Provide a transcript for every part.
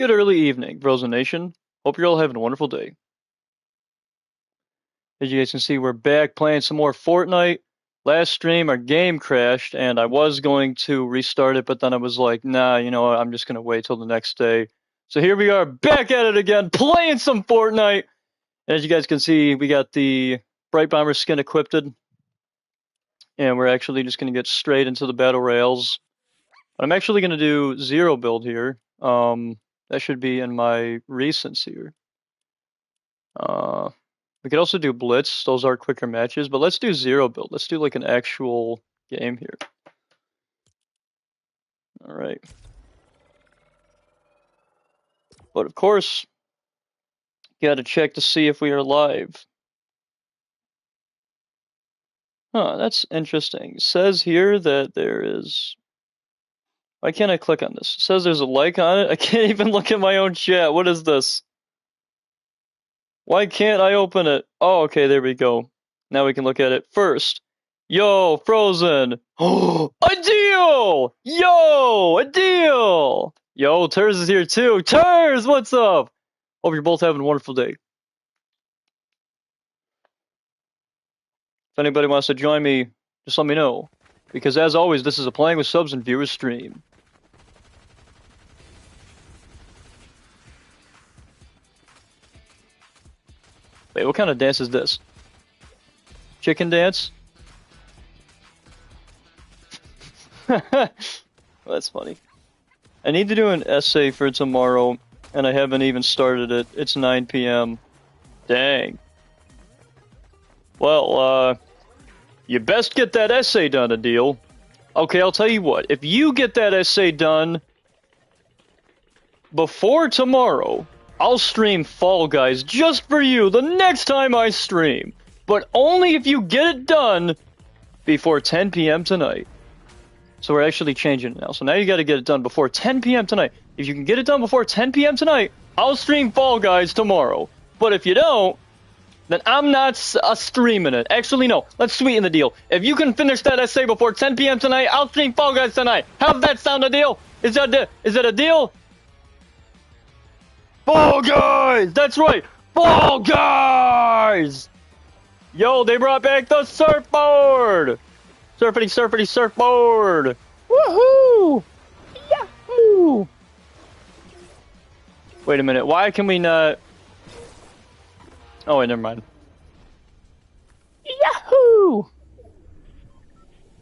Good early evening, Frozen Nation. Hope you're all having a wonderful day. As you guys can see, we're back playing some more Fortnite. Last stream, our game crashed, and I was going to restart it, but then I was like, nah, you know what, I'm just going to wait till the next day. So here we are, back at it again, playing some Fortnite. As you guys can see, we got the Bright Bomber skin equipped, and we're actually just going to get straight into the battle rails. I'm actually going to do zero build here. That should be in my recents here. We could also do blitz. Those are quicker matches, but let's do zero build. Let's do like an actual game here. All right. But of course, you got to check to see if we are live. Huh, that's interesting. It says here that there is... Why can't I click on this? It says there's a like on it. I can't even look at my own chat. What is this? Why can't I open it? Oh, okay, there we go. Now we can look at it first. Yo, Frozen! Oh, a deal! Yo, a deal! Yo, Turs is here too. Turs, what's up? Hope you're both having a wonderful day. If anybody wants to join me, just let me know. Because as always, this is a Playing with Subs and Viewers stream. Wait, what kind of dance is this? Chicken dance? That's funny. I need to do an essay for tomorrow, and I haven't even started it. It's 9 p.m. Dang. Well, you best get that essay done, Adil. Okay, I'll tell you what. If you get that essay done before tomorrow, I'll stream Fall Guys just for you the next time I stream. But only if you get it done before 10 p.m. tonight. So we're actually changing it now. So now you got to get it done before 10 p.m. tonight. If you can get it done before 10 p.m. tonight, I'll stream Fall Guys tomorrow. But if you don't, then I'm not streaming it. Actually, no. Let's sweeten the deal. If you can finish that essay before 10 p.m. tonight, I'll stream Fall Guys tonight. How's that sound, a deal? Is it a deal? Fall Guys! That's right! Fall Guys! Yo, they brought back the surfboard! Surfity, surfity, surfboard! Woohoo! Yahoo! Wait a minute, why can we not... Oh, wait, never mind. Yahoo!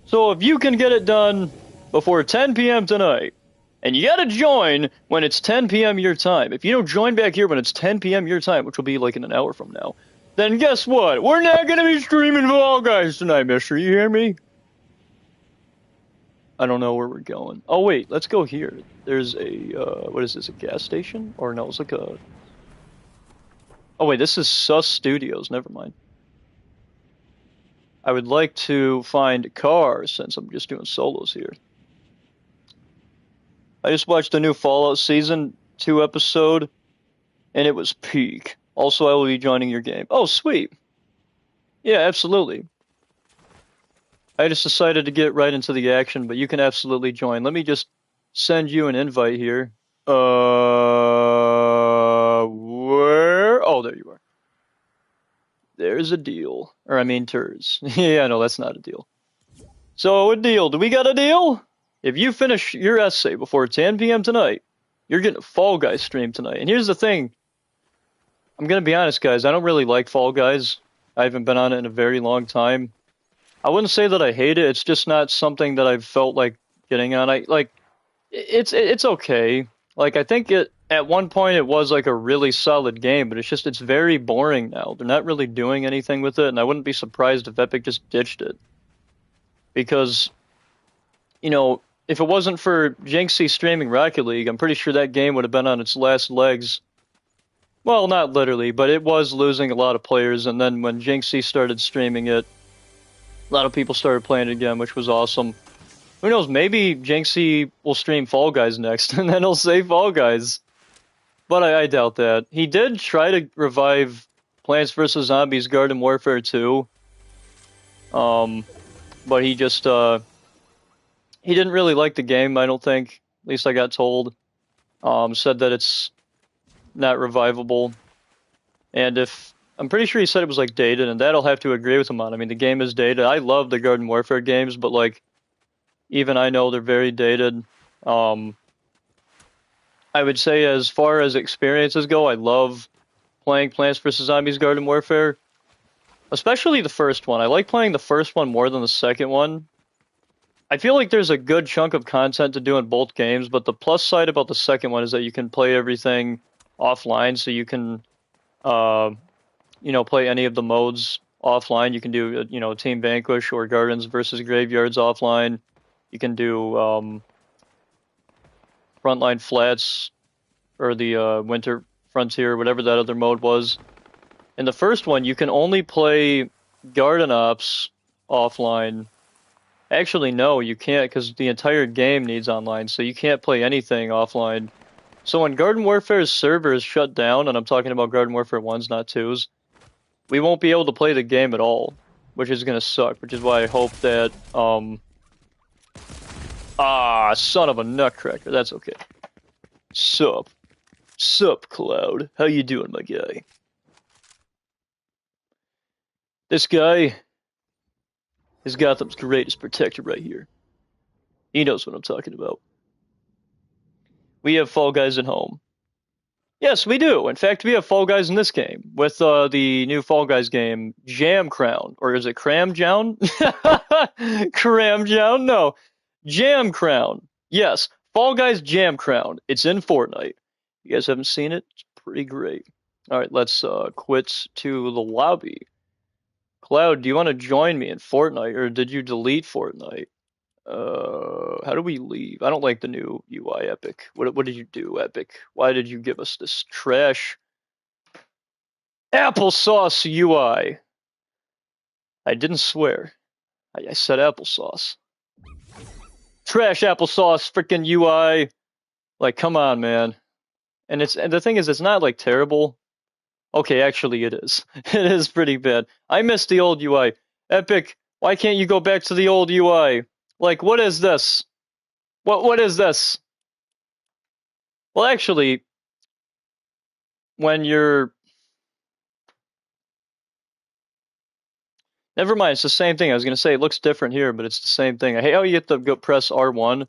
So if you can get it done before 10 p.m. tonight, and you gotta join when it's 10 p.m. your time. If you don't join back here when it's 10 p.m. your time, which will be like in an hour from now, then guess what? We're not gonna be streaming Fall Guys tonight, mister. You hear me? I don't know where we're going. Oh, wait, let's go here. There's a, what is this, a gas station? Or no, it's like a... Oh, wait, this is Sus Studios. Never mind. I would like to find cars since I'm just doing solos here. I just watched the new Fallout Season 2 episode, and it was peak. Also, I will be joining your game. Oh, sweet. Yeah, absolutely. I just decided to get right into the action, but you can absolutely join. Let me just send you an invite here. Where? Oh, there you are. There's a deal. Or, I mean, Turs. Yeah, no, that's not a deal. So, a deal. Do we got a deal? If you finish your essay before 10 p.m. tonight, you're getting a Fall Guys stream tonight. And here's the thing. I'm going to be honest, guys. I don't really like Fall Guys. I haven't been on it in a very long time. I wouldn't say that I hate it. It's just not something that I've felt like getting on. It's okay. Like, I think at one point it was like a really solid game, but it's very boring now. They're not really doing anything with it, and I wouldn't be surprised if Epic just ditched it. Because, you know, if it wasn't for Jinxie streaming Rocket League, I'm pretty sure that game would have been on its last legs. Well, not literally, but it was losing a lot of players, and then when Jinxie started streaming it, a lot of people started playing it again, which was awesome. Who knows, maybe Jinxie will stream Fall Guys next, and then he'll say Fall Guys. But I doubt that. He did try to revive Plants vs. Zombies Garden Warfare 2. But he just, he didn't really like the game, I don't think. At least I got told. said that it's not revivable, and if I'm pretty sure he said it was like dated, and that I'll have to agree with him on. I mean, the game is dated. I love the Garden Warfare games, but like even I know they're very dated. I would say as far as experiences go, I love playing Plants vs. Zombies Garden Warfare, especially the first one. I like playing the first one more than the second one. I feel like there's a good chunk of content to do in both games, but the plus side about the second one is that you can play everything offline, so you can, play any of the modes offline. You can do, Team Vanquish or Gardens versus Graveyards offline. You can do Frontline Flats or the Winter Frontier, whatever that other mode was. In the first one, you can only play Garden Ops offline. Actually, no, you can't, because the entire game needs online, so you can't play anything offline. So when Garden Warfare's server is shut down, and I'm talking about Garden Warfare 1s, not 2s, we won't be able to play the game at all, which is going to suck, which is why I hope that, son of a nutcracker, that's okay. Sup, Cloud, how you doing, my guy? This guy is Gotham's greatest protector right here. He knows what I'm talking about. We have Fall Guys at home. Yes, we do. In fact, we have Fall Guys in this game with the new Fall Guys game, Jam Crown. Or is it Cram Jown? Cram Jown? No. Jam Crown. Yes. Fall Guys Jam Crown. It's in Fortnite. You guys haven't seen it? It's pretty great. All right, let's quit to the lobby. Cloud, do you want to join me in Fortnite, or did you delete Fortnite? How do we leave? I don't like the new UI, Epic. What did you do, Epic? Why did you give us this trash applesauce UI? I didn't swear. I said applesauce. Trash applesauce freaking UI. Like, come on, man. And the thing is, it's not like terrible. Okay, actually it is. It is pretty bad. I miss the old UI. Epic, why can't you go back to the old UI? Like, what is this? What is this? Well, actually, when you're... Never mind, it's the same thing. I was going to say it looks different here, but it's the same thing. I hate how you have to go press R1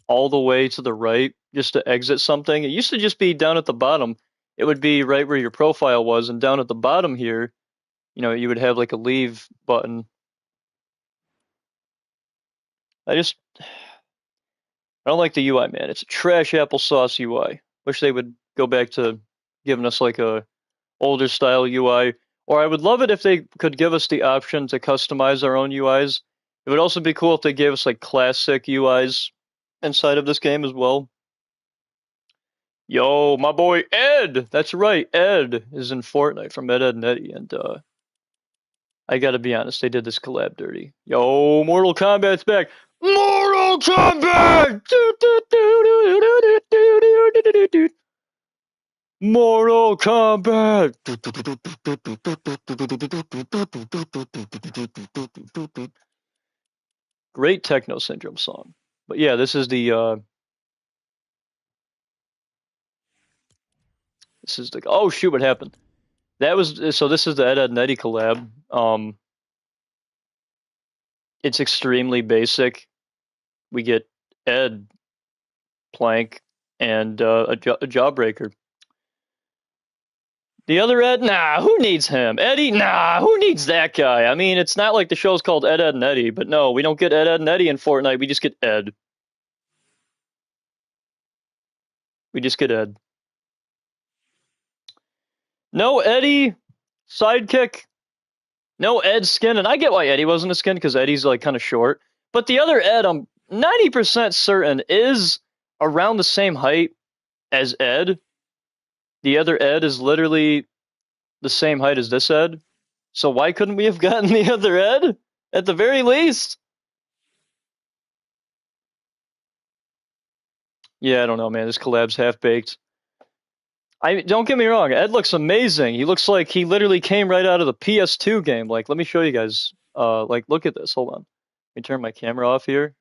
all the way to the right just to exit something. It used to just be down at the bottom. It would be right where your profile was, and down at the bottom here, you would have like a leave button. I don't like the UI, man. It's a trash applesauce UI. Wish they would go back to giving us like a older style UI. Or I would love it if they could give us the option to customize our own UIs. It would also be cool if they gave us like classic UIs inside of this game as well. Yo, my boy Ed! That's right, Ed is in Fortnite from Ed, Edd n Eddy, and I gotta be honest, they did this collab dirty. Yo, Mortal Kombat's back! Mortal Kombat! Mortal Kombat! Great Techno Syndrome song. But yeah, this is the oh shoot, what happened? So this is the Ed, Edd n Eddy collab. It's extremely basic. We get Ed, Plank, and a Jawbreaker. The other Ed, nah, who needs him? Eddie, nah, who needs that guy? I mean, it's not like the show's called Ed, Edd n Eddy, but no, we don't get Ed, Edd n Eddy in Fortnite. We just get Ed. We just get Ed. No Eddie sidekick. No Ed skin, and I get why Eddie wasn't a skin because Eddie's like kind of short. But the other Ed, I'm 90% certain is around the same height as Ed. The other Ed is literally the same height as this Ed. So why couldn't we have gotten the other Ed at the very least? Yeah, I don't know, man. This collab's half baked. Don't get me wrong, Ed looks amazing. He looks like he literally came right out of the PS2 game. Like, let me show you guys. Like, look at this. Hold on. Let me turn my camera off here.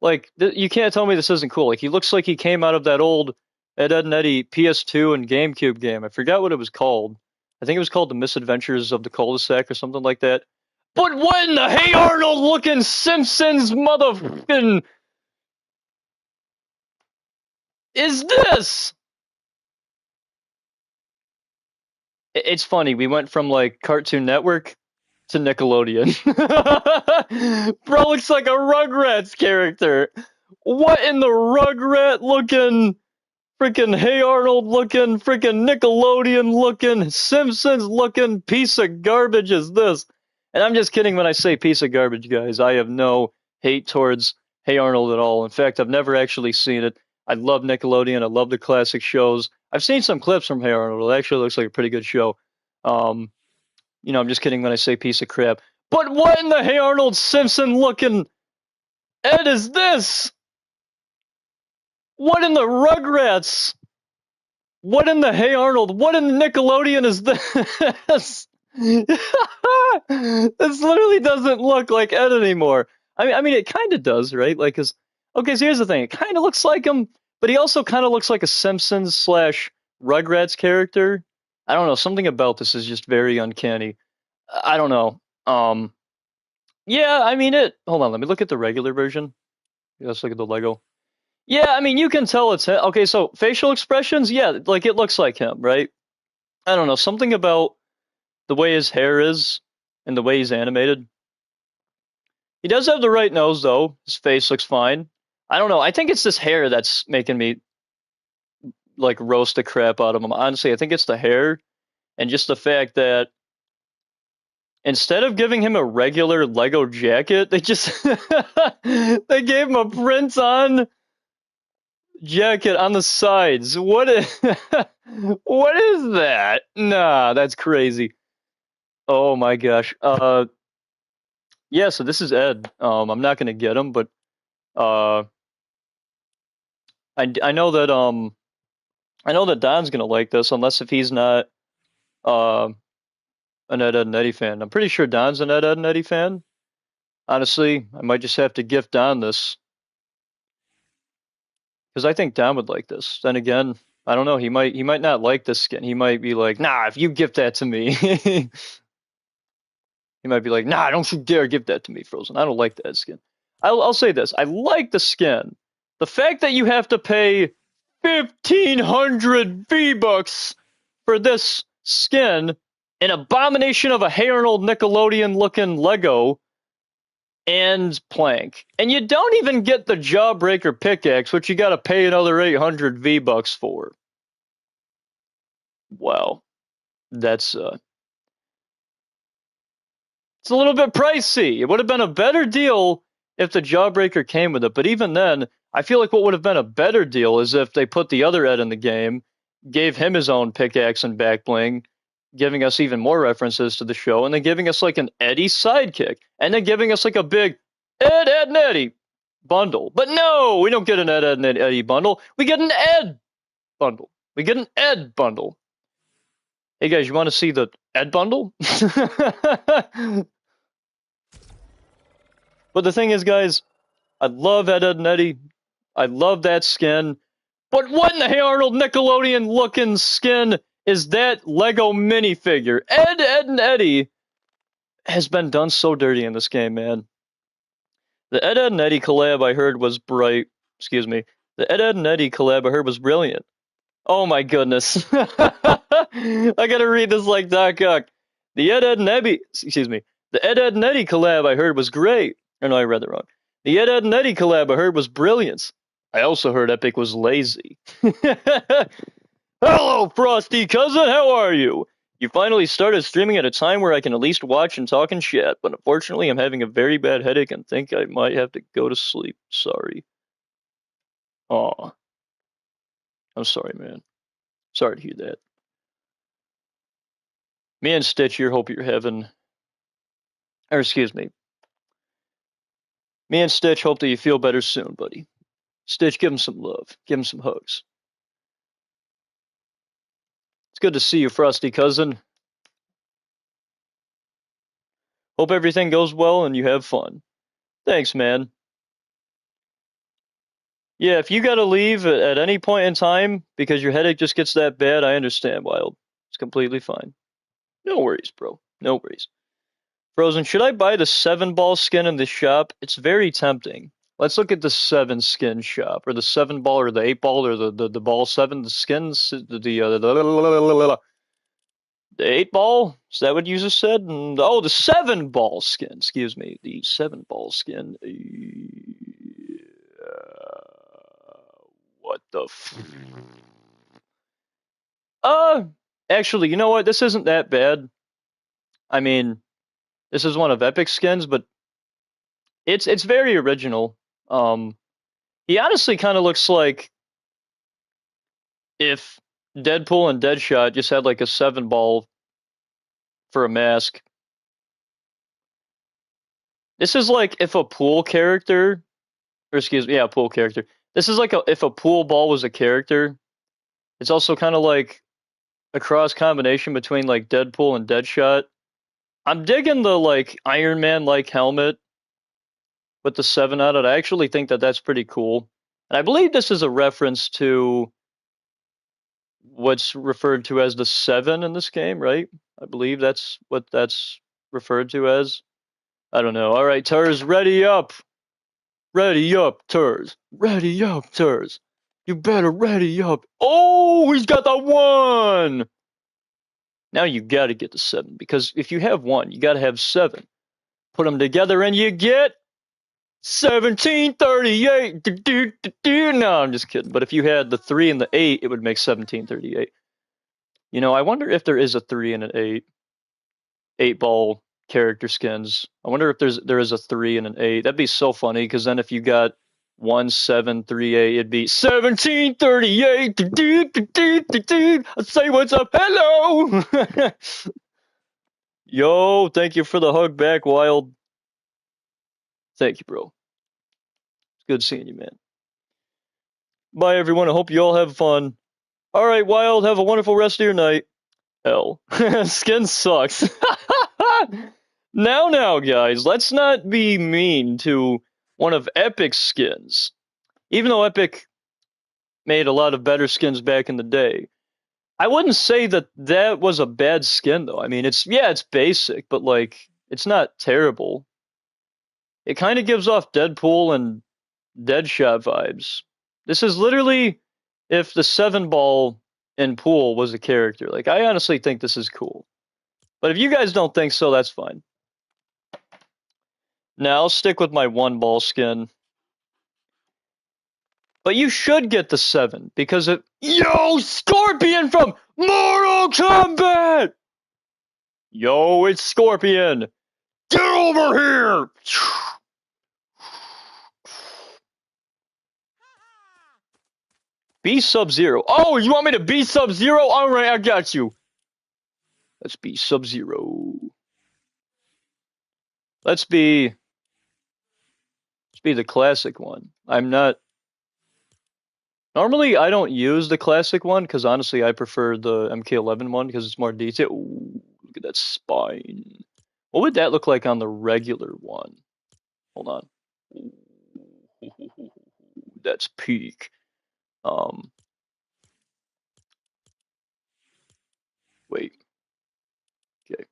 Like, you can't tell me this isn't cool. Like, he looks like he came out of that old Ed, Ed and Eddie PS2 and GameCube game. I forgot what it was called. I think it was called The Misadventures of the Cul-de-Sac or something like that. But what in the Hey Arnold looking Simpsons motherfucking is this? It's funny. We went from like Cartoon Network to Nickelodeon. Bro looks like a Rugrats character. What in the Rugrat looking, freaking Hey Arnold looking, freaking Nickelodeon looking, Simpsons looking piece of garbage is this? And I'm just kidding when I say piece of garbage, guys. I have no hate towards Hey Arnold at all. In fact, I've never actually seen it. I love Nickelodeon. I love the classic shows. I've seen some clips from Hey Arnold. It actually looks like a pretty good show. Um, I'm just kidding when I say piece of crap. But what in the Hey Arnold Simpson looking Ed is this? What in the Rugrats? What in the Hey Arnold? What in the Nickelodeon is this? This literally doesn't look like Ed anymore. I mean, it kind of does, right? Like, okay, so here's the thing. It kind of looks like him, but he also kind of looks like a Simpsons slash Rugrats character. I don't know. Something about this is just very uncanny. I don't know. Yeah, I mean it. Hold on, let me look at the regular version. Let's look at the Lego. Yeah, I mean you can tell it's him. Okay, so facial expressions, yeah, like it looks like him, right? I don't know, something about the way his hair is and the way he's animated. He does have the right nose though. His face looks fine. I don't know. I think it's this hair that's making me like roast the crap out of him. Honestly, I think it's the hair and just the fact that instead of giving him a regular Lego jacket, they just they gave him a print on jacket on the sides. What is what is that? Nah, that's crazy. Oh my gosh. Yeah, so this is Ed. I'm not gonna get him, but uh I know that I know that Don's gonna like this unless if he's not uh an Ed, Ed and Eddie fan. I'm pretty sure Don's an Ed, Ed and Eddie fan. Honestly, I might just have to gift Don this because I think Don would like this. Then again, I don't know. He might not like this skin. He might be like, nah, if you gift that to me, he might be like, nah, don't you dare give that to me, Frozen. I don't like that skin. I'll say this. I like the skin. The fact that you have to pay 1,500 V-Bucks for this skin, an abomination of a Hey Arnold Nickelodeon looking Lego, and plank. And you don't even get the Jawbreaker pickaxe, which you gotta pay another 800 V-Bucks for. Wow. That's it's a little bit pricey. It would have been a better deal if the Jawbreaker came with it, but even then, I feel like what would have been a better deal is if they put the other Ed in the game, gave him his own pickaxe and back bling, giving us even more references to the show, and then giving us like an Eddie sidekick, and then giving us like a big Ed, Ed, and Eddie bundle. But no, we don't get an Ed, Ed, and Eddie bundle. We get an Ed bundle. We get an Ed bundle. Hey guys, you want to see the Ed bundle? But the thing is, guys, I love Ed, Ed, and Eddie. I love that skin. But what in the Hey Arnold Nickelodeon looking skin is that Lego minifigure? Ed, Ed, and Eddie has been done so dirty in this game, man. The Ed, Ed, and Eddie collab I heard was bright. Excuse me. The Ed, Ed, and Eddie collab I heard was brilliant. Oh my goodness. I gotta read this like Doc Ock. The Ed, Ed, and Eddie, excuse me. The Ed, Ed, and Eddie collab I heard was great. Or no, I read that wrong. The Ed, Ed, and Eddie collab I heard was brilliant. I also heard Epic was lazy. Hello, Frosty cousin, how are you? You finally started streaming at a time where I can at least watch and talk and chat, but unfortunately I'm having a very bad headache and think I might have to go to sleep. Sorry. Aw. I'm sorry, man. Sorry to hear that. Me and Stitch here hope you're having... Or excuse me. Me and Stitch hope that you feel better soon, buddy. Stitch, give him some love. Give him some hugs. It's good to see you, Frosty cousin. Hope everything goes well and you have fun. Thanks, man. Yeah, if you gotta leave at any point in time because your headache just gets that bad, I understand, Wild. It's completely fine. No worries, bro. No worries. Frozen, should I buy the 7-ball skin in the shop? It's very tempting. Let's look at the 7 skin shop, or the 7-ball, or the 8-ball, or the ball 7, the skins, the 8-ball? Is that what you just said? Oh, the 7-ball skin. Excuse me, the 7-ball skin. What the uh, actually, you know what? This isn't that bad. I mean, this is one of Epic's skins, but it's very original. He honestly kind of looks like if Deadpool and Deadshot just had like a 7-ball for a mask. This is like if a pool character, or excuse me, yeah, pool character. This is like if a pool ball was a character. It's also kind of like a cross combination between like Deadpool and Deadshot. I'm digging the like Iron Man like helmet with the 7 on it. I actually think that that's pretty cool. And I believe this is a reference to what's referred to as the 7 in this game, right? I believe that's what that's referred to as. I don't know. All right, Turs, ready up. Ready up, Turs. Ready up, Turs. You better ready up. Oh, he's got the 1. Now you got to get the 7 because if you have 1, you got to have 7. Put them together and you get 1738. No, I'm just kidding. But if you had the 3 and the 8, it would make 1738. You know, I wonder if there is a 3 and an 8-ball character skins. I wonder if there is a 3 and an 8. That'd be so funny because then if you got 1738, it'd be 1738. I say what's up. Hello. Yo, thank you for the hug back, Wild. Thank you, bro. It's good seeing you, man. Bye, everyone. I hope you all have fun. All right, Wild. Have a wonderful rest of your night. Hell, skin sucks. Now, guys, let's not be mean to one of Epic's skins. Even though Epic made a lot of better skins back in the day, I wouldn't say that that was a bad skin, though. I mean, it's basic, but like, it's not terrible. It kind of gives off Deadpool and Deadshot vibes. This is literally if the 7-ball in Pool was a character. Like, I honestly think this is cool. But if you guys don't think so, that's fine. Now, I'll stick with my 1-ball skin. But you should get the 7 because of Yo, Scorpion from Mortal Kombat! Yo, it's Scorpion! Get over here! Be Sub-Zero. Oh, you want me to be Sub-Zero? Alright, I got you. Let's be Sub-Zero. Let's be the classic one. Normally, I don't use the classic one because honestly, I prefer the MK11 one because it's more detailed. Ooh, look at that spine. What would that look like on the regular one? Hold on. Ooh, that's peak. Wait. Okay.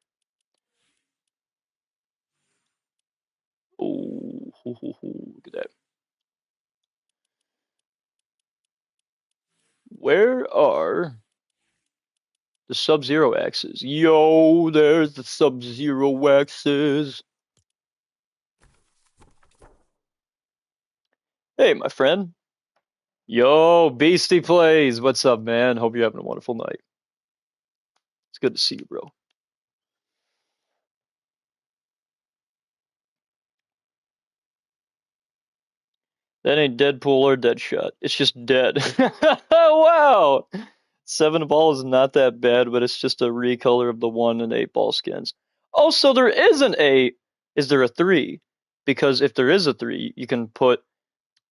Oh, look at that. Where are the Sub-Zero axes? Yo, there's the Sub-Zero axes. Hey, my friend. Yo, Beastie Plays. What's up, man? Hope you're having a wonderful night. It's good to see you, bro. That ain't Deadpool or Deadshot. It's just dead. Wow. 7-ball is not that bad, but it's just a recolor of the 1 and 8-ball skins. Oh, so there is an 8. Is there a 3? Because if there is a 3, you can put.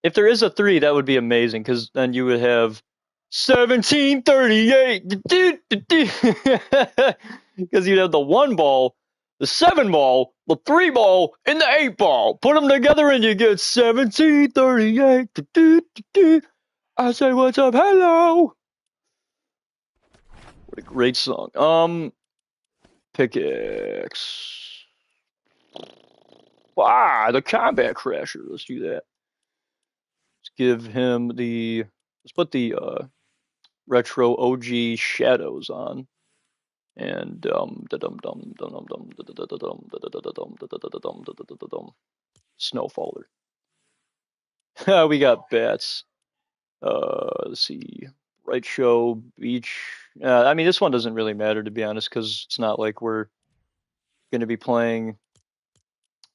If there is a 3, that would be amazing, because then you would have 1738. Because you'd have the 1-ball The 7 ball, the 3 ball, and the 8 ball. Put them together and you get 1738. I say, what's up? Hello. What a great song. Pickaxe. The combat crasher. Let's do that. Let's give him the. Let's put the retro OG shadows on. And snowfaller. We got bats. Let's see. Right show, beach. I mean, this one doesn't really matter, to be honest, because it's not like we're going to be playing.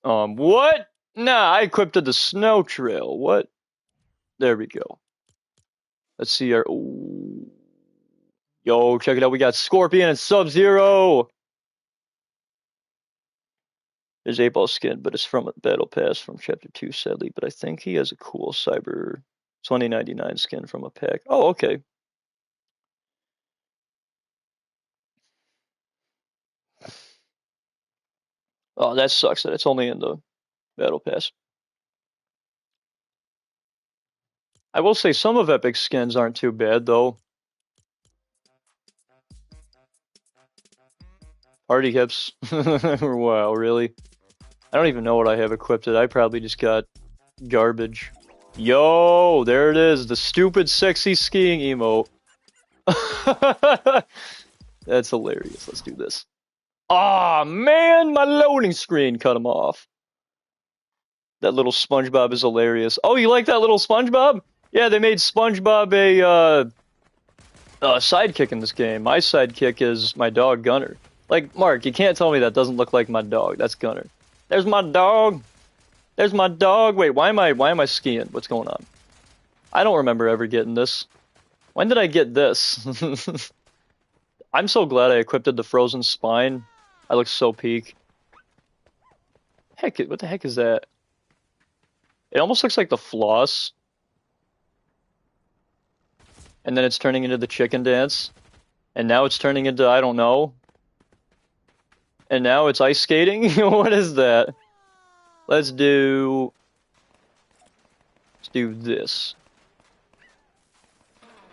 What? Nah, I equipped the snow trail. What? There we go. Let's see our. Ooh. Yo, check it out. We got Scorpion and Sub-Zero. There's 8-ball skin, but it's from a battle pass from chapter 2, sadly. But I think he has a cool Cyber 2099 skin from a pack. Oh, okay. Oh, that sucks that it's only in the battle pass. I will say some of Epic's skins aren't too bad, though. Party hips. Wow, really? I don't even know what I have equipped. I probably just got garbage. Yo, there it is. The stupid sexy skiing emote. That's hilarious. Let's do this. Aw, man, my loading screen cut him off. That little SpongeBob is hilarious. Oh, you like that little SpongeBob? Yeah, they made SpongeBob a sidekick in this game. My sidekick is my dog, Gunner. Like, Mark, you can't tell me that doesn't look like my dog. That's Gunner. There's my dog. There's my dog. Wait, why am I skiing? What's going on? I don't remember ever getting this. When did I get this? I'm so glad I equipped the frozen spine. I look so peak. Heck, what the heck is that? It almost looks like the floss. And then it's turning into the chicken dance. And now it's turning into, I don't know. And now it's ice skating? What is that? Let's do this.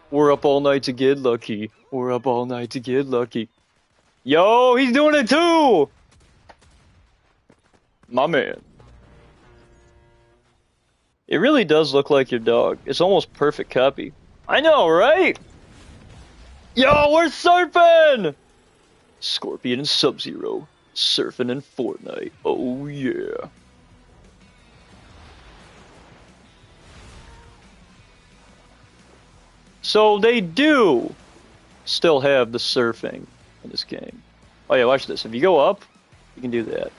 We're up all night to get lucky. We're up all night to get lucky. Yo, he's doing it too! My man. It really does look like your dog. It's almost perfect copy. I know, right? Yo, we're surfing! Scorpion and Sub-Zero. Surfing in Fortnite. Oh, yeah. So they do still have the surfing in this game. Oh yeah, watch this. If you go up, you can do that.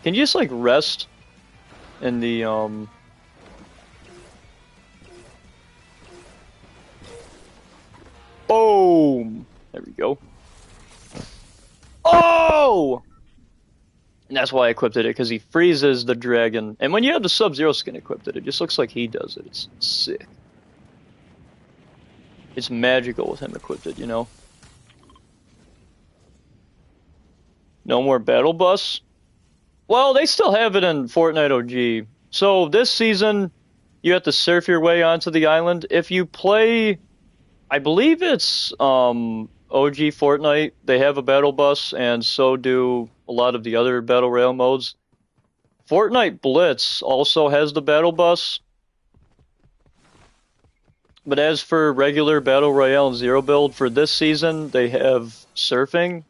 Can you just like rest in the Boom! There we go. Oh! And that's why I equipped it, because he freezes the dragon. And when you have the Sub-Zero skin equipped, it just looks like he does it. It's sick. It's magical with him equipped, you know? No more battle bus? Well, they still have it in Fortnite OG. So this season, you have to surf your way onto the island. If you play, I believe it's OG Fortnite, they have a battle bus, and so do a lot of the other battle royale modes. Fortnite Blitz also has the battle bus. But as for regular battle royale and zero build for this season, they have surfing.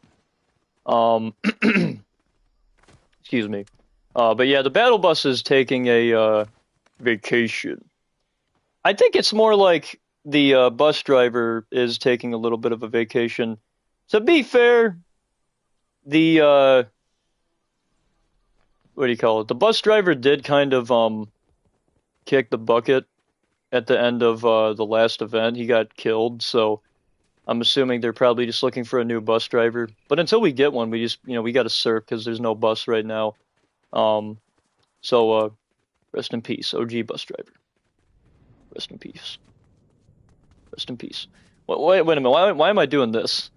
Excuse me. But yeah, the battle bus is taking a vacation. I think it's more like the bus driver is taking a little bit of a vacation. To be fair, the what do you call it? The bus driver did kind of kick the bucket at the end of the last event. He got killed, so I'm assuming they're probably just looking for a new bus driver. But until we get one, we just, we got to surf because there's no bus right now. So rest in peace, OG bus driver. Rest in peace. Rest in peace. Wait a minute. Why am I doing this?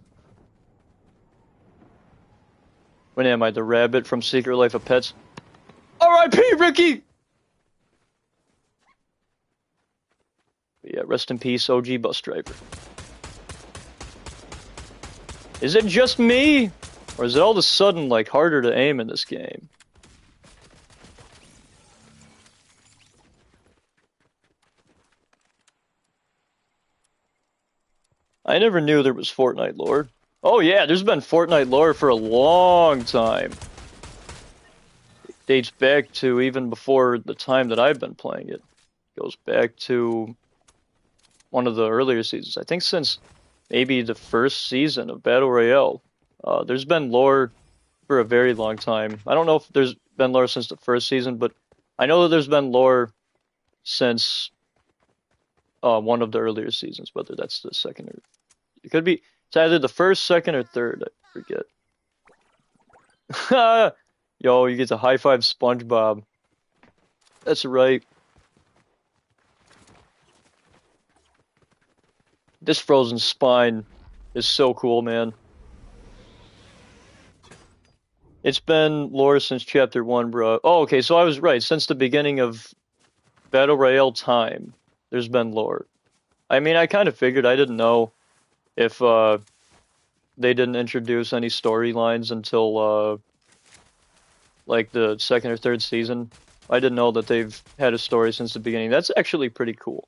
When am I? The rabbit from Secret Life of Pets? R.I.P. Ricky! But yeah, rest in peace, OG bus driver. Is it just me? Or is it all of a sudden, like, harder to aim in this game? I never knew there was Fortnite lore. Oh yeah, there's been Fortnite lore for a long time. It dates back to even before the time that I've been playing it. It goes back to one of the earlier seasons. I think since maybe the first season of Battle Royale. There's been lore for a very long time. I don't know if there's been lore since the first season, but I know that there's been lore since one of the earlier seasons, whether that's the second or... It could be... It's either the first, second, or third. I forget. Yo, you get to high-five SpongeBob. That's right. This frozen spine is so cool, man. It's been lore since Chapter 1, bro. Oh, okay, so I was right. Since the beginning of Battle Royale time, there's been lore. I mean, I kind of figured. I didn't know if they didn't introduce any storylines until like the second or third season. I didn't know that they've had a story since the beginning. That's actually pretty cool.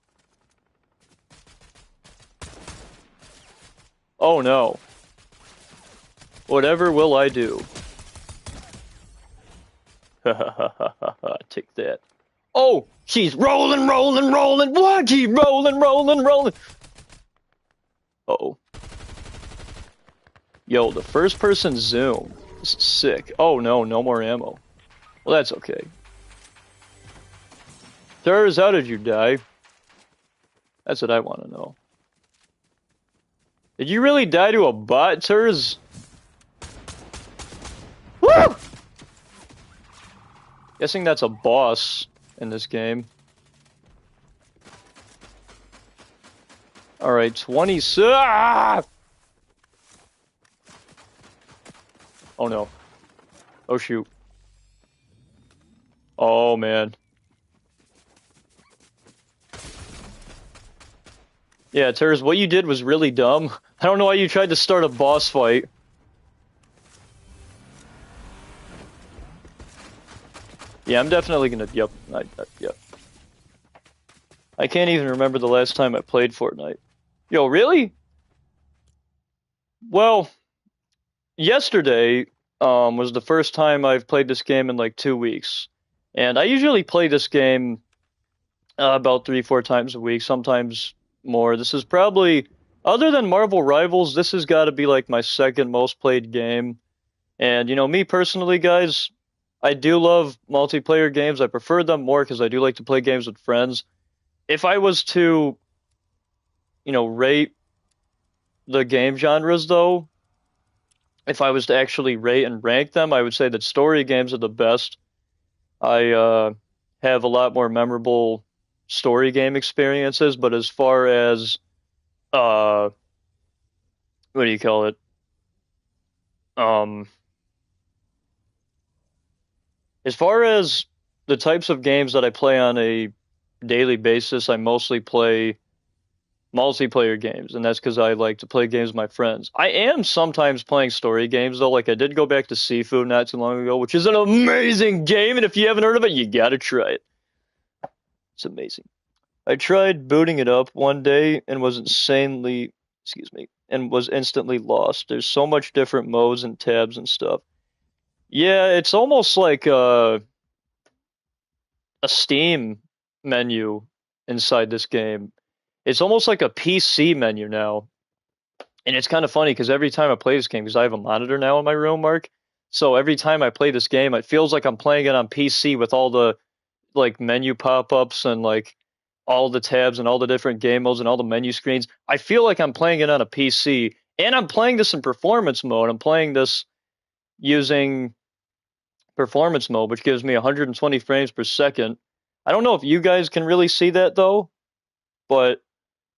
Oh no. Whatever will I do? Take that. Oh, she's rolling, rolling, rolling. What? Keep rolling, rolling, rolling. Uh-oh. Yo, the first person zoom. This is sick. Oh no, no more ammo. Well, that's okay. Turs, how did you die? That's what I want to know. Did you really die to a bot, Turs? Woo! Guessing that's a boss in this game. Alright, 26. Ah! Oh no. Oh shoot. Oh man. Yeah, Turs, what you did was really dumb. I don't know why you tried to start a boss fight. Yeah, I'm definitely gonna. Yep. Yep. I can't even remember the last time I played Fortnite. Yo, really? Well, yesterday was the first time I've played this game in like 2 weeks, and I usually play this game about 3-4 times a week, sometimes more. This is probably, other than Marvel Rivals, this has got to be like my second most played game. And you know, me personally, guys, I do love multiplayer games. I prefer them more because I do like to play games with friends. If I was to, you know, rate the game genres, though, if I was to actually rate and rank them, I would say that story games are the best. I have a lot more memorable story game experiences, but as far as, what do you call it? As far as the types of games that I play on a daily basis, I mostly play multiplayer games, and that's because I like to play games with my friends. I am sometimes playing story games, though. Like, I did go back to Seafood not too long ago, which is an amazing game, and if you haven't heard of it, you gotta try it. It's amazing. I tried booting it up one day and was and was instantly lost. There's so much different modes and tabs and stuff. Yeah, it's almost like a Steam menu inside this game. It's almost like a PC menu now. And it's kind of funny because every time I play this game, because I have a monitor now in my room, Mark, so every time I play this game, it feels like I'm playing it on PC with all the like menu pop-ups and like all the tabs and all the different game modes and all the menu screens. I feel like I'm playing it on a PC, and I'm playing this in performance mode. I'm playing this using performance mode, which gives me 120 frames per second. I don't know if you guys can really see that though, but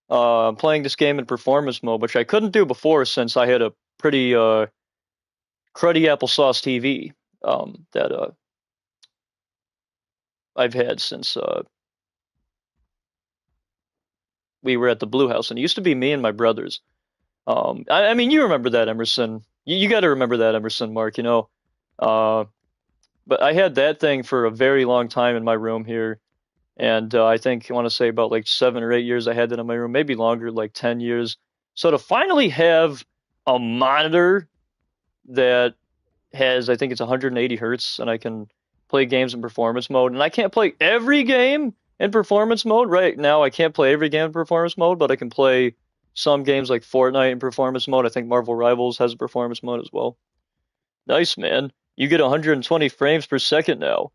I'm playing this game in performance mode, which I couldn't do before since I had a pretty cruddy applesauce TV that I've had since we were at the Blue House, and it used to be me and my brothers. I mean, you remember that, Emerson. You got to remember that, Emerson, Mark. Uh, but I had that thing for a very long time in my room here, and I think I want to say about like 7 or 8 years I had that in my room, maybe longer, like 10 years. So to finally have a monitor that has, I think it's 180 hertz, and I can play games in performance mode. And I can't play every game in performance mode right now. I can't play every game in performance mode, but I can play some games like Fortnite in performance mode. I think Marvel Rivals has a performance mode as well. Nice, man. You get 120 frames per second now.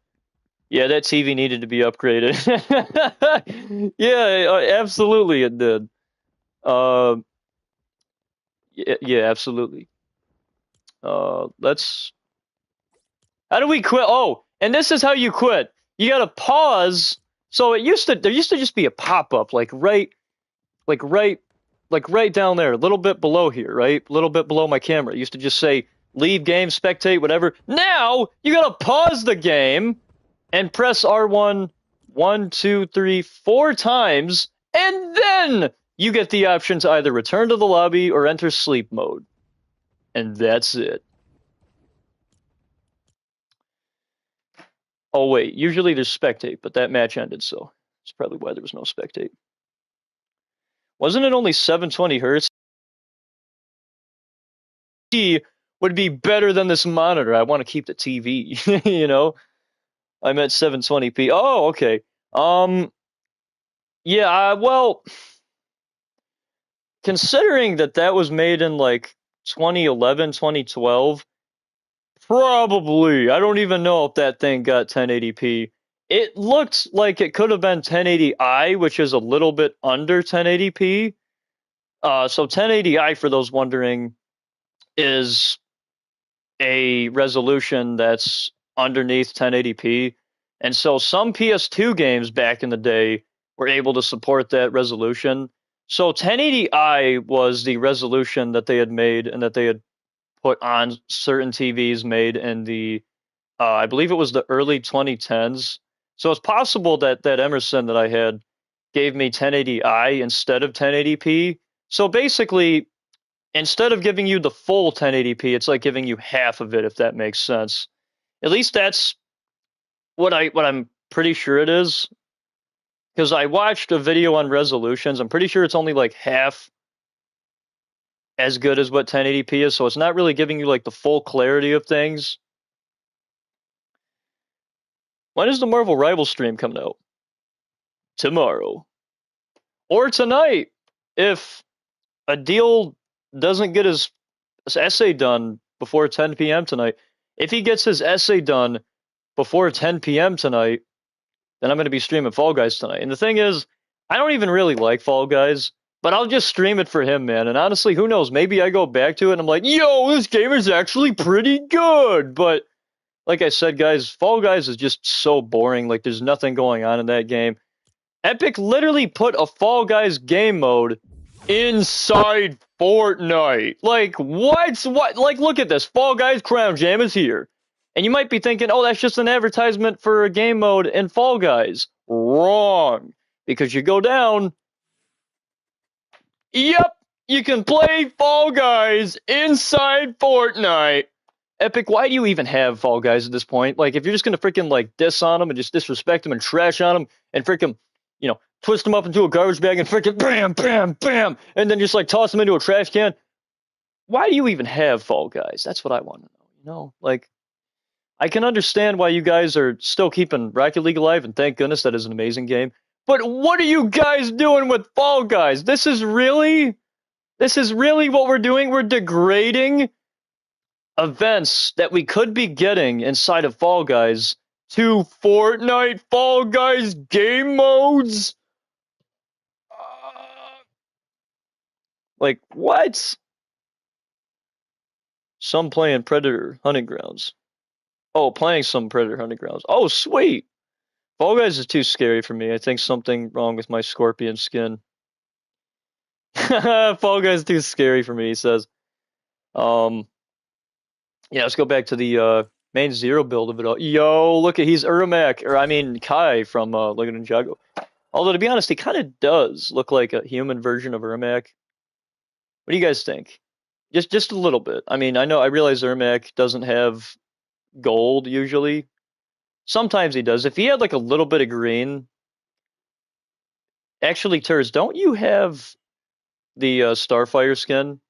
Yeah, that TV needed to be upgraded. Yeah, absolutely it did. Uh, yeah, absolutely. Let's. How do we quit? Oh, and this is how you quit. You gotta pause. So there used to just be a pop-up like right like right down there, a little bit below here, right? A little bit below my camera. It used to just say leave game, spectate, whatever. Now you gotta pause the game and press R1 one, two, three, 4 times, and then you get the option to either return to the lobby or enter sleep mode. And that's it. Oh wait, usually there's spectate, but that match ended, so that's probably why there was no spectate. Wasn't it only 720 hertz? Would be better than this monitor. I want to keep the TV, you know? I'm at 720p. Oh, okay. Yeah, well, considering that was made in like 2011, 2012, probably. I don't even know if that thing got 1080p. It looked like it could have been 1080i, which is a little bit under 1080p. So 1080i, for those wondering, is a resolution that's underneath 1080p. And so some PS2 games back in the day were able to support that resolution. So 1080i was the resolution that they had made and that they had put on certain TVs made in the, I believe it was the early 2010s. So it's possible that Emerson that I had gave me 1080i instead of 1080p. So basically, instead of giving you the full 1080p, it's like giving you half of it, if that makes sense. At least that's what I'm pretty sure it is. Because I watched a video on resolutions. I'm pretty sure it's only like half as good as what 1080p is, so it's not really giving you like the full clarity of things. When is the Marvel Rival stream coming out? Tomorrow. Or tonight, if a deal doesn't get his essay done before 10 p.m. tonight. If he gets his essay done before 10 p.m. tonight, then I'm going to be streaming Fall Guys tonight. And the thing is, I don't even really like Fall Guys, but I'll just stream it for him, man. And honestly, who knows? Maybe I go back to it and I'm like, yo, this game is actually pretty good. But like I said, guys, Fall Guys is just so boring. Like, there's nothing going on in that game. Epic literally put a Fall Guys game mode inside Fortnite. Like, what? What? Like, look at this. Fall Guys Crown Jam is here. And you might be thinking, oh, that's just an advertisement for a game mode in Fall Guys. Wrong. Because you go down. Yep, you can play Fall Guys inside Fortnite. Epic, why do you even have Fall Guys at this point? Like, if you're just gonna freaking like diss on them and just disrespect them and trash on them and freaking, twist them up into a garbage bag and freaking bam, bam, bam, and then just like toss them into a trash can. Why do you even have Fall Guys? That's what I want to know. Like, I can understand why you guys are still keeping Rocket League alive, and thank goodness that is an amazing game. But what are you guys doing with Fall Guys? This is really what we're doing. We're degrading events that we could be getting inside of Fall Guys to Fortnite Fall Guys game modes. Like, what? Some playing Predator Hunting Grounds. Oh, playing some Predator Hunting Grounds. Oh, sweet. Fall Guys is too scary for me. I think something wrong with my scorpion skin. Fall Guys is too scary for me, he says. Yeah, let's go back to the main zero build of it all. Yo, look at he's Ermac, or I mean Kai from Lego Ninjago. Although to be honest, he kind of does look like a human version of Ermac. What do you guys think? Just a little bit. I mean, I realize Ermac doesn't have gold usually. Sometimes he does. If he had like a little bit of green, actually, Turs, don't you have the Starfire skin?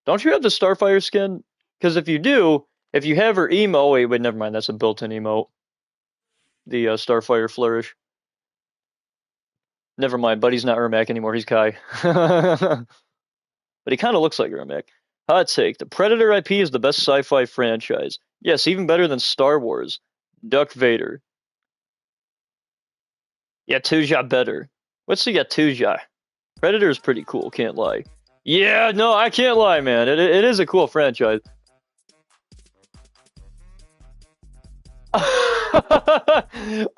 Don't you have the Starfire skin? Because if you do, if you have her emo, wait, never mind. That's a built-in emote. The Starfire Flourish. Never mind, Buddy's not Ermac anymore. He's Kai. But he kind of looks like Ermac. Hot take: the Predator IP is the best sci-fi franchise. Yes, even better than Star Wars. Duck Vader. Yatuja better. What's the Yatuja? Predator is pretty cool, can't lie. Yeah, no, I can't lie, man. It is a cool franchise.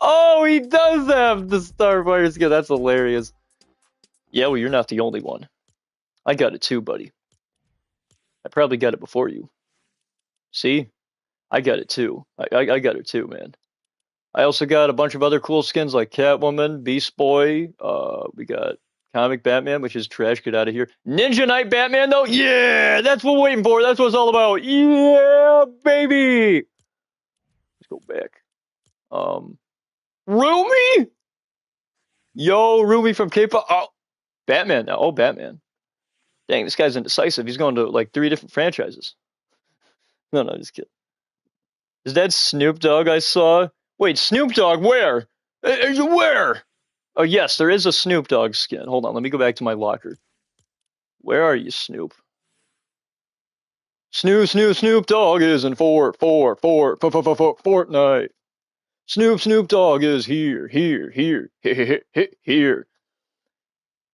Oh, he does have the Starfire skin. That's hilarious. Yeah, well, you're not the only one. I got it too, buddy. I probably got it before you. See? I got it too. I got it too, man. I also got a bunch of other cool skins like Catwoman, Beast Boy. We got Comic Batman, which is trash. Get out of here. Ninja Knight Batman, though. Yeah, that's what we're waiting for. That's what it's all about. Yeah, baby. Let's go back. Rumi? Yo, Rumi from K-pop. Oh, Batman now. Oh, Batman. Dang, this guy's indecisive. He's going to like 3 different franchises. No, just kidding. Is that Snoop Dogg I saw? Wait, Snoop Dogg, where? Where? Oh, yes, there is a Snoop Dogg skin. Hold on, let me go back to my locker. Where are you, Snoop? Snoop Dogg is in Fortnite. Snoop Dogg is here.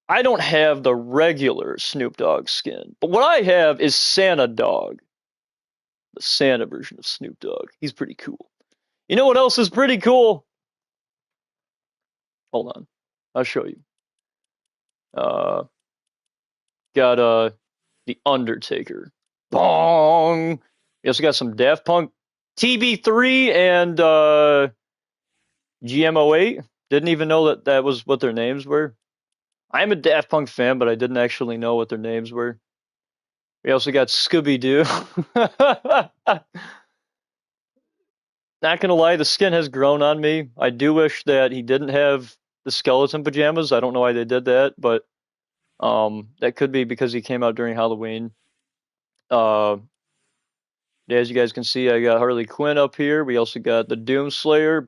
I don't have the regular Snoop Dogg skin, but what I have is Santa Dog, the Santa version of Snoop Dogg. He's pretty cool. You know what else is pretty cool? Hold on, I'll show you. Got the Undertaker. Bong. We also got some Daft Punk, TB3, and GMO8. Didn't even know that that was what their names were. I'm a Daft Punk fan, but I didn't actually know what their names were. We also got Scooby Doo. Not gonna lie, the skin has grown on me. I do wish that he didn't have the skeleton pajamas. I don't know why they did that, but that could be because he came out during Halloween. As you guys can see, I got Harley Quinn up here. We also got the Doomslayer.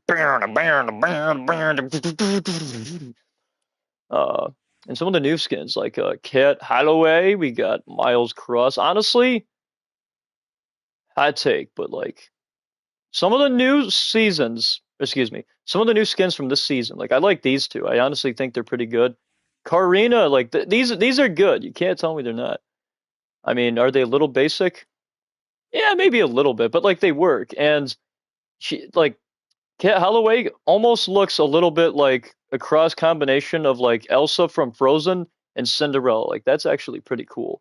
And some of the new skins like Cat Holloway. We got Miles Cross. Honestly, hot take, but like some of the new seasons, excuse me, some of the new skins from this season, like I like these two. I honestly think they're pretty good. Karina, like these are good. You can't tell me they're not. I mean, are they a little basic? Yeah, maybe a little bit, but like they work. And she like Cat Holloway almost looks a little bit like a cross combination of like Elsa from Frozen and Cinderella. Like that's actually pretty cool.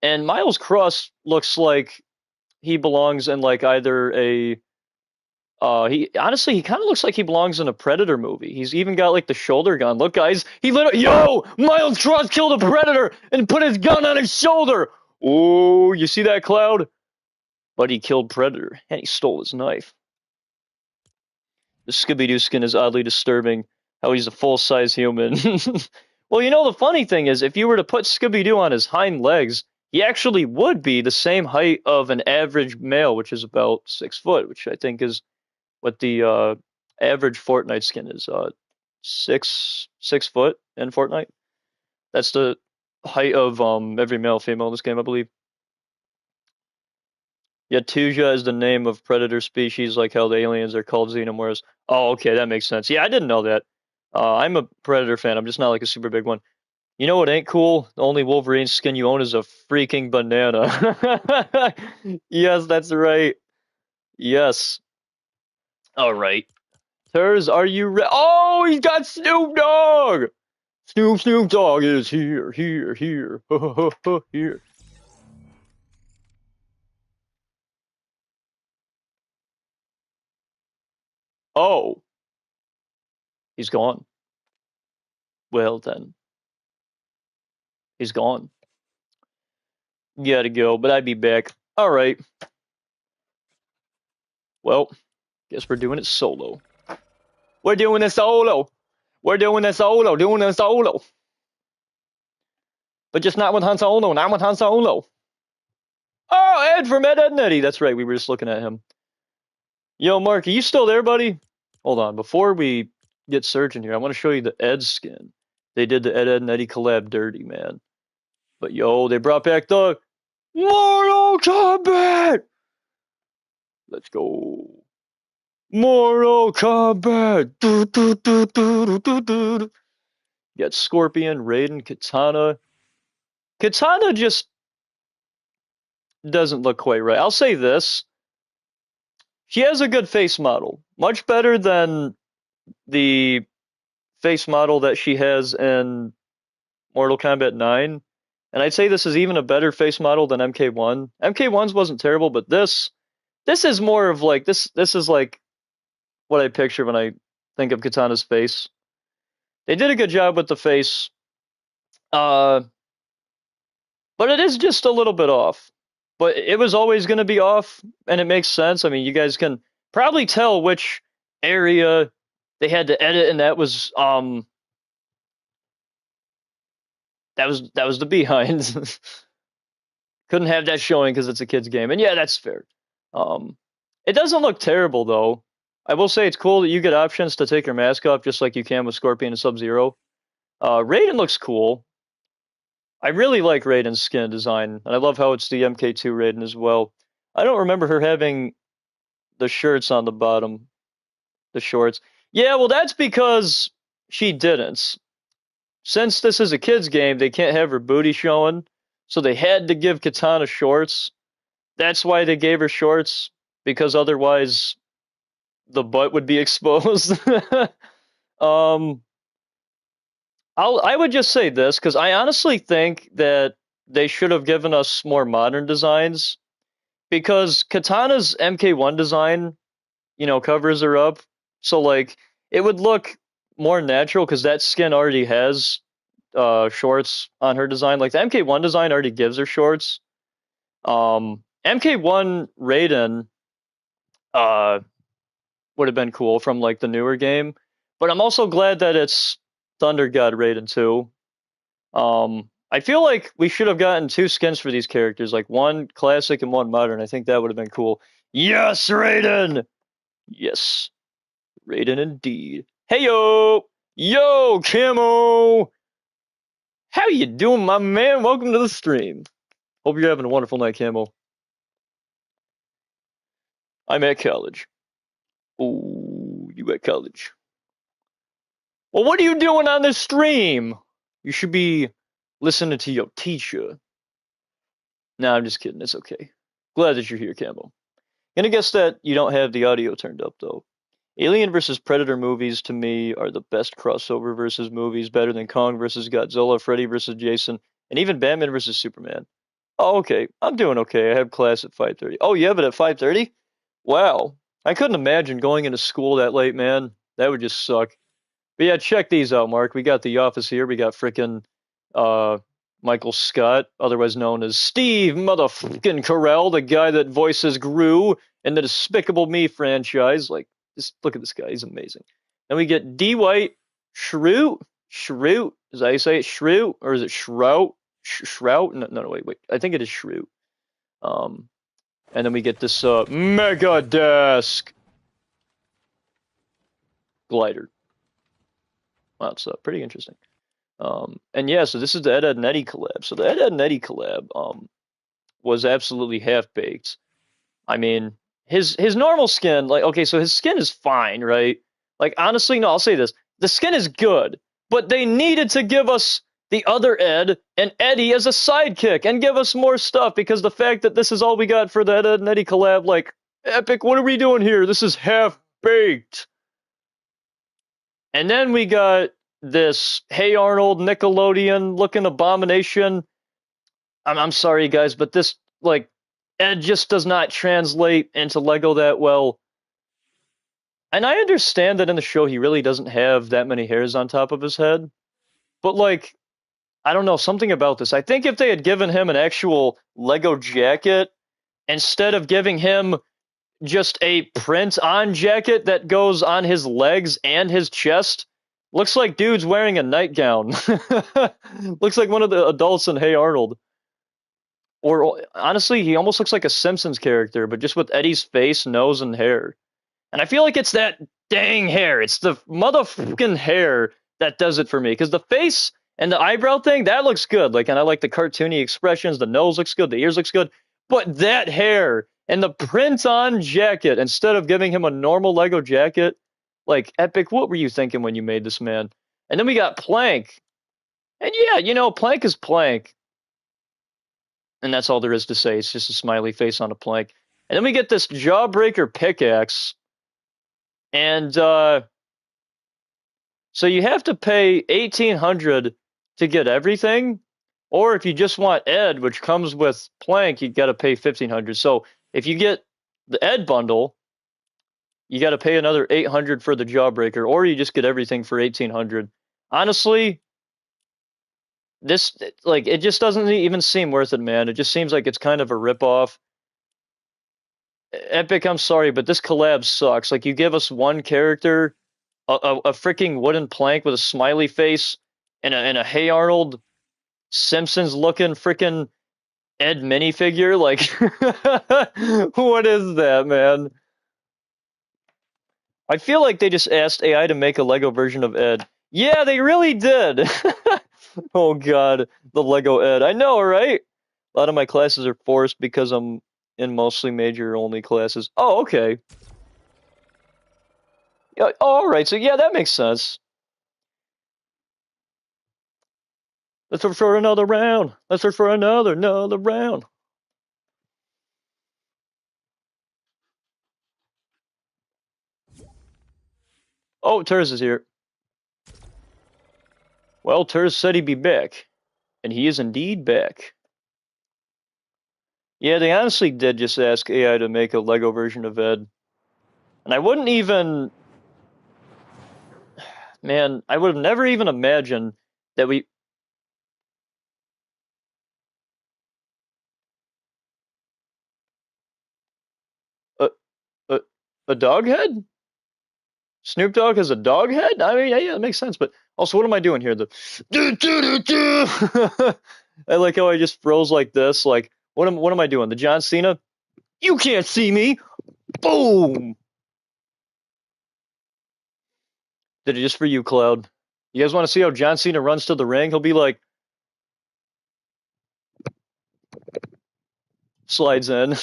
And Miles Cross looks like he belongs in like either a he honestly he kind of looks like he belongs in a Predator movie. He's even got like the shoulder gun. Look, guys, he literally Miles Cross killed a Predator and put his gun on his shoulder. Oh, you see that, Cloud? But he killed Predator and he stole his knife. The Scooby-Doo skin is oddly disturbing. How he's a full-size human. Well, you know, the funny thing is, if you were to put Scooby-Doo on his hind legs, he actually would be the same height of an average male, which is about 6 foot, which I think is what the average Fortnite skin is. 6 foot in Fortnite. That's the height of every male, female in this game, I believe. Yatuja is the name of predator species, like how the aliens are called xenomorphs. Oh, okay, that makes sense. Yeah, I didn't know that. I'm a predator fan. I'm just not like a super big one. You know what ain't cool? The only Wolverine skin you own is a freaking banana. Yes, that's right. Yes. All right. Turs, are you ready? Oh, he's got Snoop Dogg! Snoop Dogg is here, here. Here. Oh, he's gone. Well then, he's gone. Gotta go, but I'd be back. All right. Well, guess we're doing it solo. We're doing it solo. We're doing it solo. Doing it solo. But just not with Han Solo. Not with Han Solo. Oh, Ed from Ed, Ed and Eddie. That's right. We were just looking at him. Yo, Mark, are you still there, buddy? Hold on. Before we get searching here, I want to show you the Ed skin. They did the Ed, Ed and Eddie collab dirty, man. But yo, they brought back the Mortal Kombat. Let's go. Mortal Kombat. Do, do, do, do, do, do. You got Scorpion, Raiden, Katana. Katana just doesn't look quite right. I'll say this. She has a good face model. Much better than the face model that she has in Mortal Kombat 9. And I'd say this is even a better face model than MK1. MK1's wasn't terrible, but this is more of like this is like what I picture when I think of Katana's face. They did a good job with the face. But it is just a little bit off. But it was always going to be off, and it makes sense. I mean, you guys can probably tell which area they had to edit, and that was the behind. Couldn't have that showing because it's a kid's game, and yeah, that's fair. It doesn't look terrible though. I will say it's cool that you get options to take your mask off, just like you can with Scorpion and Sub-Zero. Raiden looks cool. I really like Raiden's skin design, and I love how it's the MK2 Raiden as well. I don't remember her having the shirts on the bottom, the shorts. Yeah, well, that's because she didn't. Since this is a kid's game, they can't have her booty showing, so they had to give Katana shorts. That's why they gave her shorts, because otherwise the butt would be exposed. I would just say this, because I honestly think that they should have given us more modern designs, because Katana's MK1 design, covers her up. So, like, it would look more natural, because that skin already has shorts on her design. Like, the MK1 design already gives her shorts. MK1 Raiden would have been cool from, like, the newer game. But I'm also glad that it's Thunder God Raiden 2. I feel like we should have gotten two skins for these characters, like one classic and one modern. I think that would have been cool. Yes, Raiden! Yes, Raiden indeed. Hey yo, Camo! How you doing, my man? Welcome to the stream. Hope you're having a wonderful night, Camo. I'm at college. Ooh, you at college. Well, what are you doing on this stream? You should be listening to your teacher. Nah, I'm just kidding. It's okay. Glad that you're here, Camo. Gonna guess that you don't have the audio turned up, though. Alien vs. Predator movies, to me, are the best crossover versus movies, better than Kong vs. Godzilla, Freddy vs. Jason, and even Batman vs. Superman. Oh, okay. I'm doing okay. I have class at 5:30. Oh, you have it at 5:30? Wow. I couldn't imagine going into school that late, man. That would just suck. But yeah, check these out, Mark. We got The Office here. We got frickin' Michael Scott, otherwise known as Steve motherfucking Carell, the guy that voices Gru in the Despicable Me franchise. Like, just look at this guy. He's amazing. Then we get D. White Schrute. Schrute. Is that how you say it? Schrute? Or is it Shrout? Shrout? No, wait. I think it is Schrute. And then we get this Mega Desk Glider. Wow, it's pretty interesting. And yeah, so this is the Ed, Ed and Eddie collab. So the Ed, Ed and Eddie collab was absolutely half-baked. I mean, his normal skin, like, okay, so his skin is fine, right? Like, honestly, no, I'll say this. The skin is good, but they needed to give us the other Ed and Eddie as a sidekick and give us more stuff, because the fact that this is all we got for the Ed, Ed and Eddie collab, like, epic, what are we doing here? This is half-baked. And then we got this Hey Arnold Nickelodeon looking abomination. I'm sorry, guys, but this, like, Ed just does not translate into Lego that well. And I understand that in the show he really doesn't have that many hairs on top of his head, but like I don't know, something about this. I think if they had given him an actual Lego jacket instead of giving him just a print on jacket that goes on his legs and his chest, looks like dude's wearing a nightgown. Looks like one of the adults in Hey Arnold. Or honestly, he almost looks like a Simpsons character, but just with Eddie's face, nose, and hair. And I feel like it's that dang hair. It's the motherfucking hair that does it for me. Because the face and the eyebrow thing, that looks good. Like, and I like the cartoony expressions. The nose looks good. The ears looks good. But that hair and the print on jacket, instead of giving him a normal Lego jacket, like, Epic, what were you thinking when you made this man? And then we got Plank. And yeah, Plank is Plank. And that's all there is to say. It's just a smiley face on a plank. And then we get this Jawbreaker pickaxe. And so you have to pay 1,800 to get everything, or if you just want Ed, which comes with Plank, you got to pay 1,500. So if you get the Ed bundle, you got to pay another 800 for the Jawbreaker, or you just get everything for 1,800. Honestly, this like it just doesn't even seem worth it, man. It just seems like it's kind of a ripoff. Epic, I'm sorry, but this collab sucks. Like you give us one character, a freaking wooden plank with a smiley face, and a Hey Arnold Simpsons looking freaking Ed minifigure. Like, what is that, man? I feel like they just asked AI to make a Lego version of Ed. Yeah, they really did. Oh God, the Lego Ed. I know, right? A lot of my classes are forced because I'm in mostly major only classes. Oh, okay. Yeah, oh, all right. So yeah, that makes sense. Let's go for another round. Let's go for another round. Oh, Turs is here. Well, Turs said he'd be back, and he is indeed back. Yeah, they honestly did just ask AI to make a Lego version of Ed. And I wouldn't even, man, I would have never even imagined that we, a, a, a dog head? Snoop Dogg has a dog head? I mean, yeah, it makes sense. But also, what am I doing here? The I like how I just froze like this. Like, what am I doing? The John Cena? You can't see me. Boom. Did it just for you, Cloud. You guys want to see how John Cena runs to the ring? He'll be like, slides in.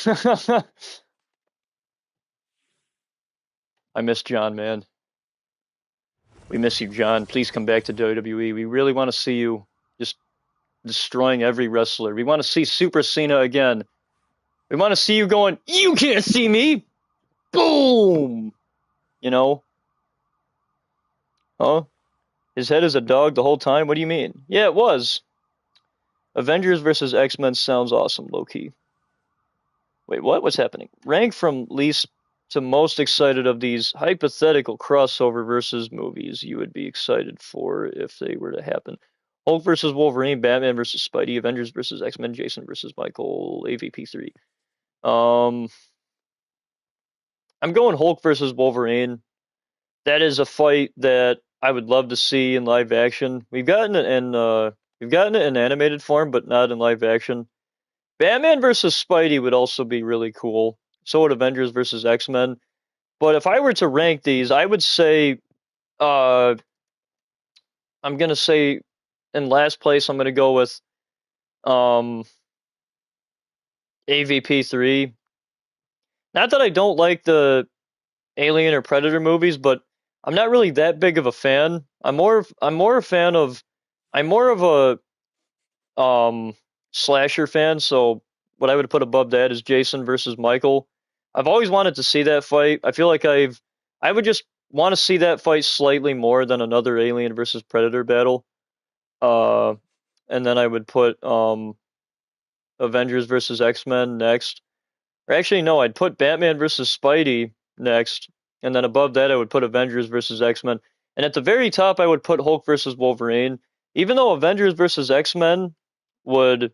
I miss John, man. We miss you, John. Please come back to WWE. We really want to see you just destroying every wrestler. We want to see Super Cena again. We want to see you going, you can't see me. Boom. You know? Huh? His head is a dog the whole time? What do you mean? Yeah, it was. Avengers versus X-Men sounds awesome, low-key. Wait, what? What's happening? Rank from least to most excited of these hypothetical crossover versus movies you would be excited for if they were to happen. Hulk versus Wolverine, Batman versus Spidey, Avengers versus X-Men, Jason versus Michael, AVP3. Um, I'm going Hulk versus Wolverine. That is a fight that I would love to see in live action. We've gotten it in animated form, but not in live action. Batman versus Spidey would also be really cool. So would Avengers versus X-Men. But if I were to rank these, I would say uh I'm gonna say in last place I'm gonna go with um AVP3. Not that I don't like the Alien or Predator movies, but I'm not really that big of a fan. I'm more of a slasher fan, so what I would put above that is Jason versus Michael. I've always wanted to see that fight. I feel like I would just want to see that fight slightly more than another Alien versus Predator battle. Uh, and then I would put Avengers versus X-Men next. Or actually, no, I'd put Batman versus Spidey next, and then above that I would put Avengers versus X-Men, and at the very top I would put Hulk versus Wolverine. Even though Avengers versus X-Men would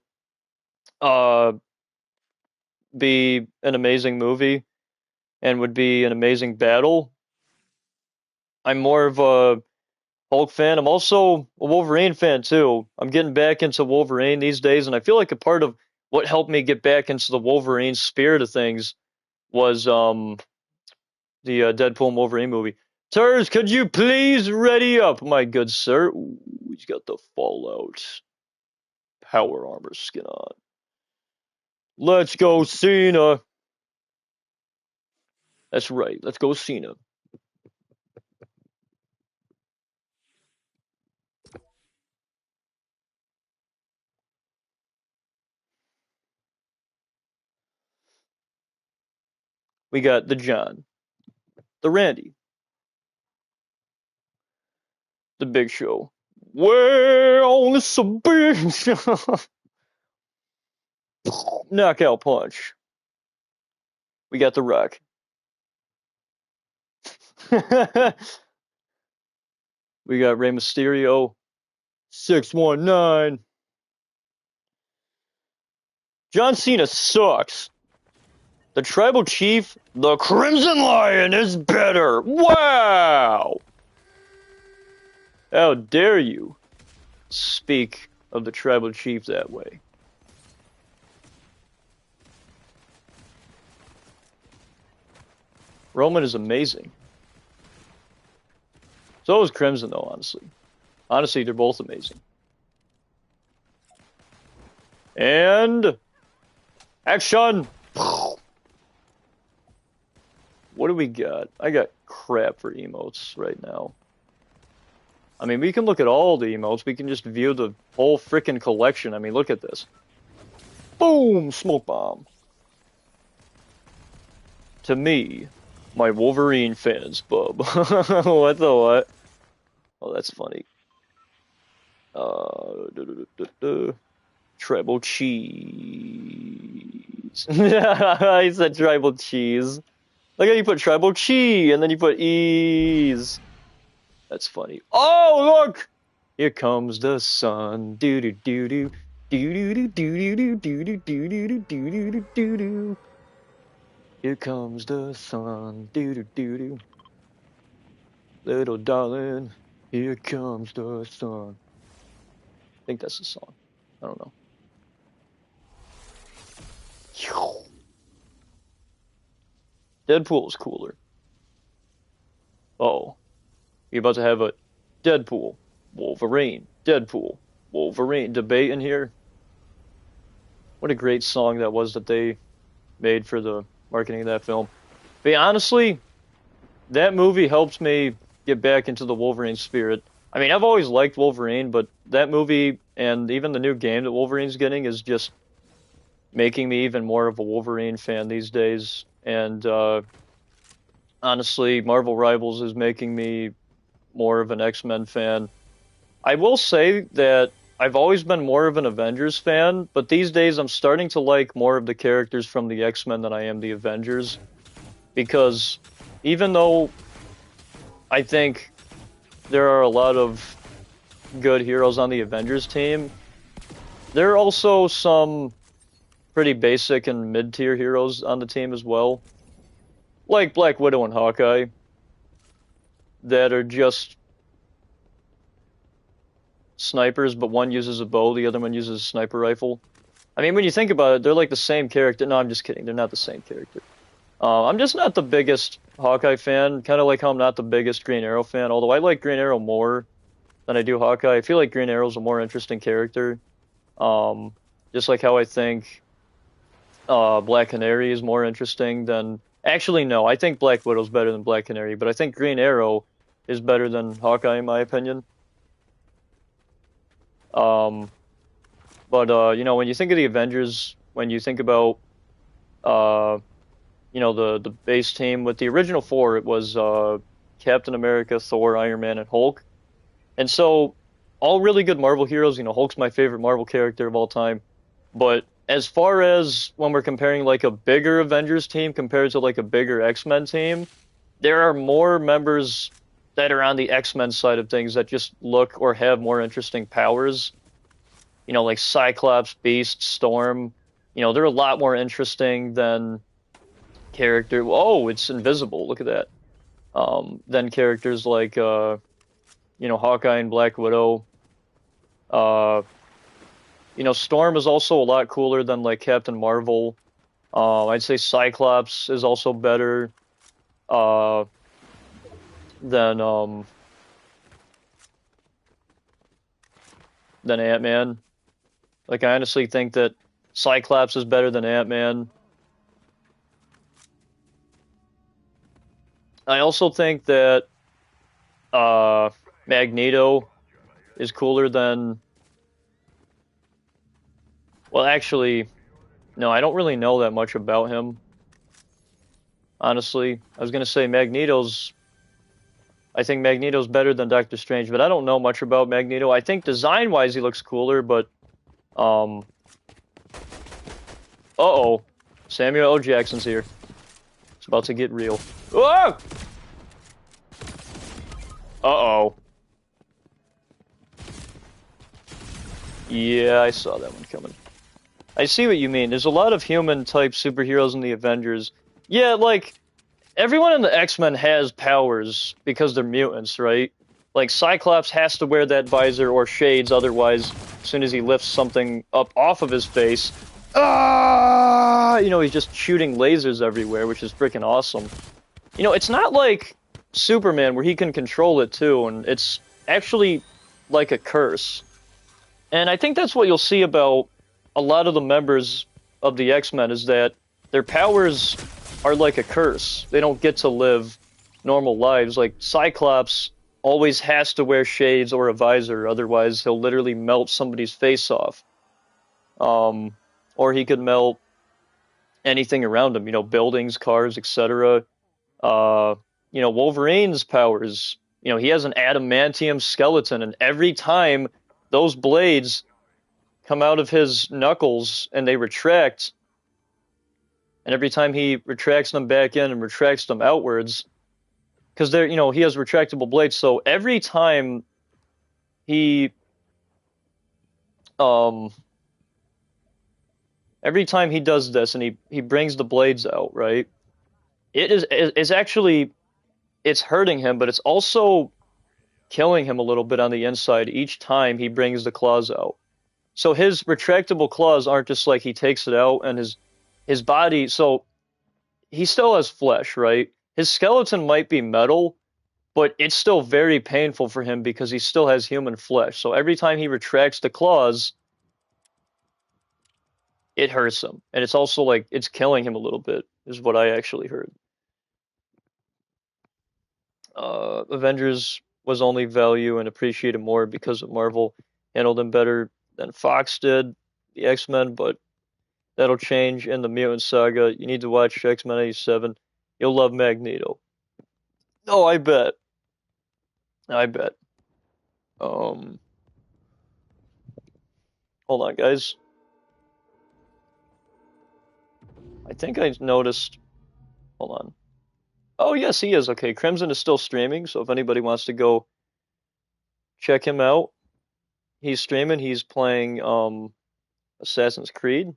uh be an amazing movie and would be an amazing battle, I'm more of a Hulk fan. I'm also a Wolverine fan too. I'm getting back into Wolverine these days, and I feel like a part of what helped me get back into the Wolverine spirit of things was the Deadpool and Wolverine movie. Sirs, could you please ready up, my good sir? Ooh, he's got the Fallout power armor skin on. Let's go, Cena. That's right. Let's go, Cena. We got the John, the Randy, the Big Show. Well, it's a big show. Knockout punch. We got the Rock. We got Rey Mysterio. 619. John Cena sucks. The Tribal Chief, the Crimson Lion, is better. Wow! How dare you speak of the Tribal Chief that way? Roman is amazing. So is Crimson, though, honestly. Honestly, they're both amazing. And action! What do we got? I got crap for emotes right now. I mean, we can look at all the emotes. We can just view the whole frickin' collection. I mean, look at this. Boom! Smoke bomb. To me, my Wolverine fans, bub. What the what? Oh, that's funny. Tribal cheese. He said tribal cheese. Look how you put tribal chi and then you put ease. That's funny. Oh, look! Here comes the sun. Do do do do. Do do do do do do do do do do do do do. Here comes the sun. Do do do do. Little darling, here comes the sun. I think that's the song. I don't know. Deadpool's cooler. Oh. You're about to have a Deadpool, Wolverine, Deadpool, Wolverine debate in here. What a great song that was that they made for the marketing of that film. But yeah, honestly, that movie helped me get back into the Wolverine spirit. I mean, I've always liked Wolverine, but that movie and even the new game that Wolverine's getting is just making me even more of a Wolverine fan these days. And honestly, Marvel Rivals is making me more of an X-Men fan. I will say that I've always been more of an Avengers fan, but these days I'm starting to like more of the characters from the X-Men than I am the Avengers. Because even though I think there are a lot of good heroes on the Avengers team, there are also some pretty basic and mid-tier heroes on the team as well. Like Black Widow and Hawkeye, that are just snipers, but one uses a bow, the other one uses a sniper rifle. I mean, when you think about it, they're like the same character. No, I'm just kidding. They're not the same character. I'm just not the biggest Hawkeye fan, kind of like how I'm not the biggest Green Arrow fan, although I like Green Arrow more than I do Hawkeye. I feel like Green Arrow's a more interesting character. Just like how I think Black Canary is more interesting than... Actually, no, I think Black Widow's better than Black Canary, but I think Green Arrow is better than Hawkeye in my opinion. But you know, when you think of the Avengers, when you think about you know, the base team with the original four, it was Captain America, Thor, Iron Man, and Hulk. And so, all really good Marvel heroes. You know, Hulk's my favorite Marvel character of all time. But as far as when we're comparing like a bigger Avengers team compared to like a bigger X-Men team, there are more members that are on the X-Men side of things that just look or have more interesting powers. You know, like Cyclops, Beast, Storm. You know, they're a lot more interesting than character. Oh, it's invisible. Look at that. Than characters like you know, Hawkeye and Black Widow. Uh, you know, Storm is also a lot cooler than like Captain Marvel. I'd say Cyclops is also better uh, than Ant-Man. Like I honestly think that Cyclops is better than Ant-Man. I also think that Magneto is cooler than. Well, actually, no, I don't really know that much about him. Honestly, I was gonna say Magneto's. I think Magneto's better than Doctor Strange, but I don't know much about Magneto. I think design-wise he looks cooler, but um, uh-oh, Samuel L. Jackson's here. It's about to get real. Whoa! Uh-oh. Yeah, I saw that one coming. I see what you mean. There's a lot of human-type superheroes in the Avengers. Yeah, like, everyone in the X-Men has powers because they're mutants, right? Like, Cyclops has to wear that visor or shades, otherwise, as soon as he lifts something up off of his face, you know, he's just shooting lasers everywhere, which is freaking awesome. You know, it's not like Superman where he can control it too, and it's actually like a curse. And I think that's what you'll see about a lot of the members of the X-Men is that their powers are like a curse. They don't get to live normal lives. Like Cyclops always has to wear shades or a visor, otherwise he'll literally melt somebody's face off. Or he could melt anything around him, you know, buildings, cars, etc. You know, Wolverine's powers, you know, he has an adamantium skeleton, and every time those blades come out of his knuckles and they retract, and every time he retracts them back in and retracts them outwards, because they're, you know, he has retractable blades, so he, um, every time he does this and he brings the blades out, right, it's actually, it's hurting him, but it's also killing him a little bit on the inside each time he brings the claws out. So his retractable claws aren't just like he takes it out and his body, so he still has flesh, right? His skeleton might be metal, but it's still very painful for him because he still has human flesh. So every time he retracts the claws, it hurts him. And it's also like it's killing him a little bit, is what I actually heard. Avengers was only value and appreciated more because of Marvel handled them better than Fox did, the X-Men, but that'll change in the Mutant Saga. You need to watch X-Men 87. You'll love Magneto. Oh, I bet. I bet. Hold on, guys. I think I noticed. Hold on. Oh, yes, he is. Okay, Crimson is still streaming, so if anybody wants to go check him out, he's streaming. He's playing Assassin's Creed.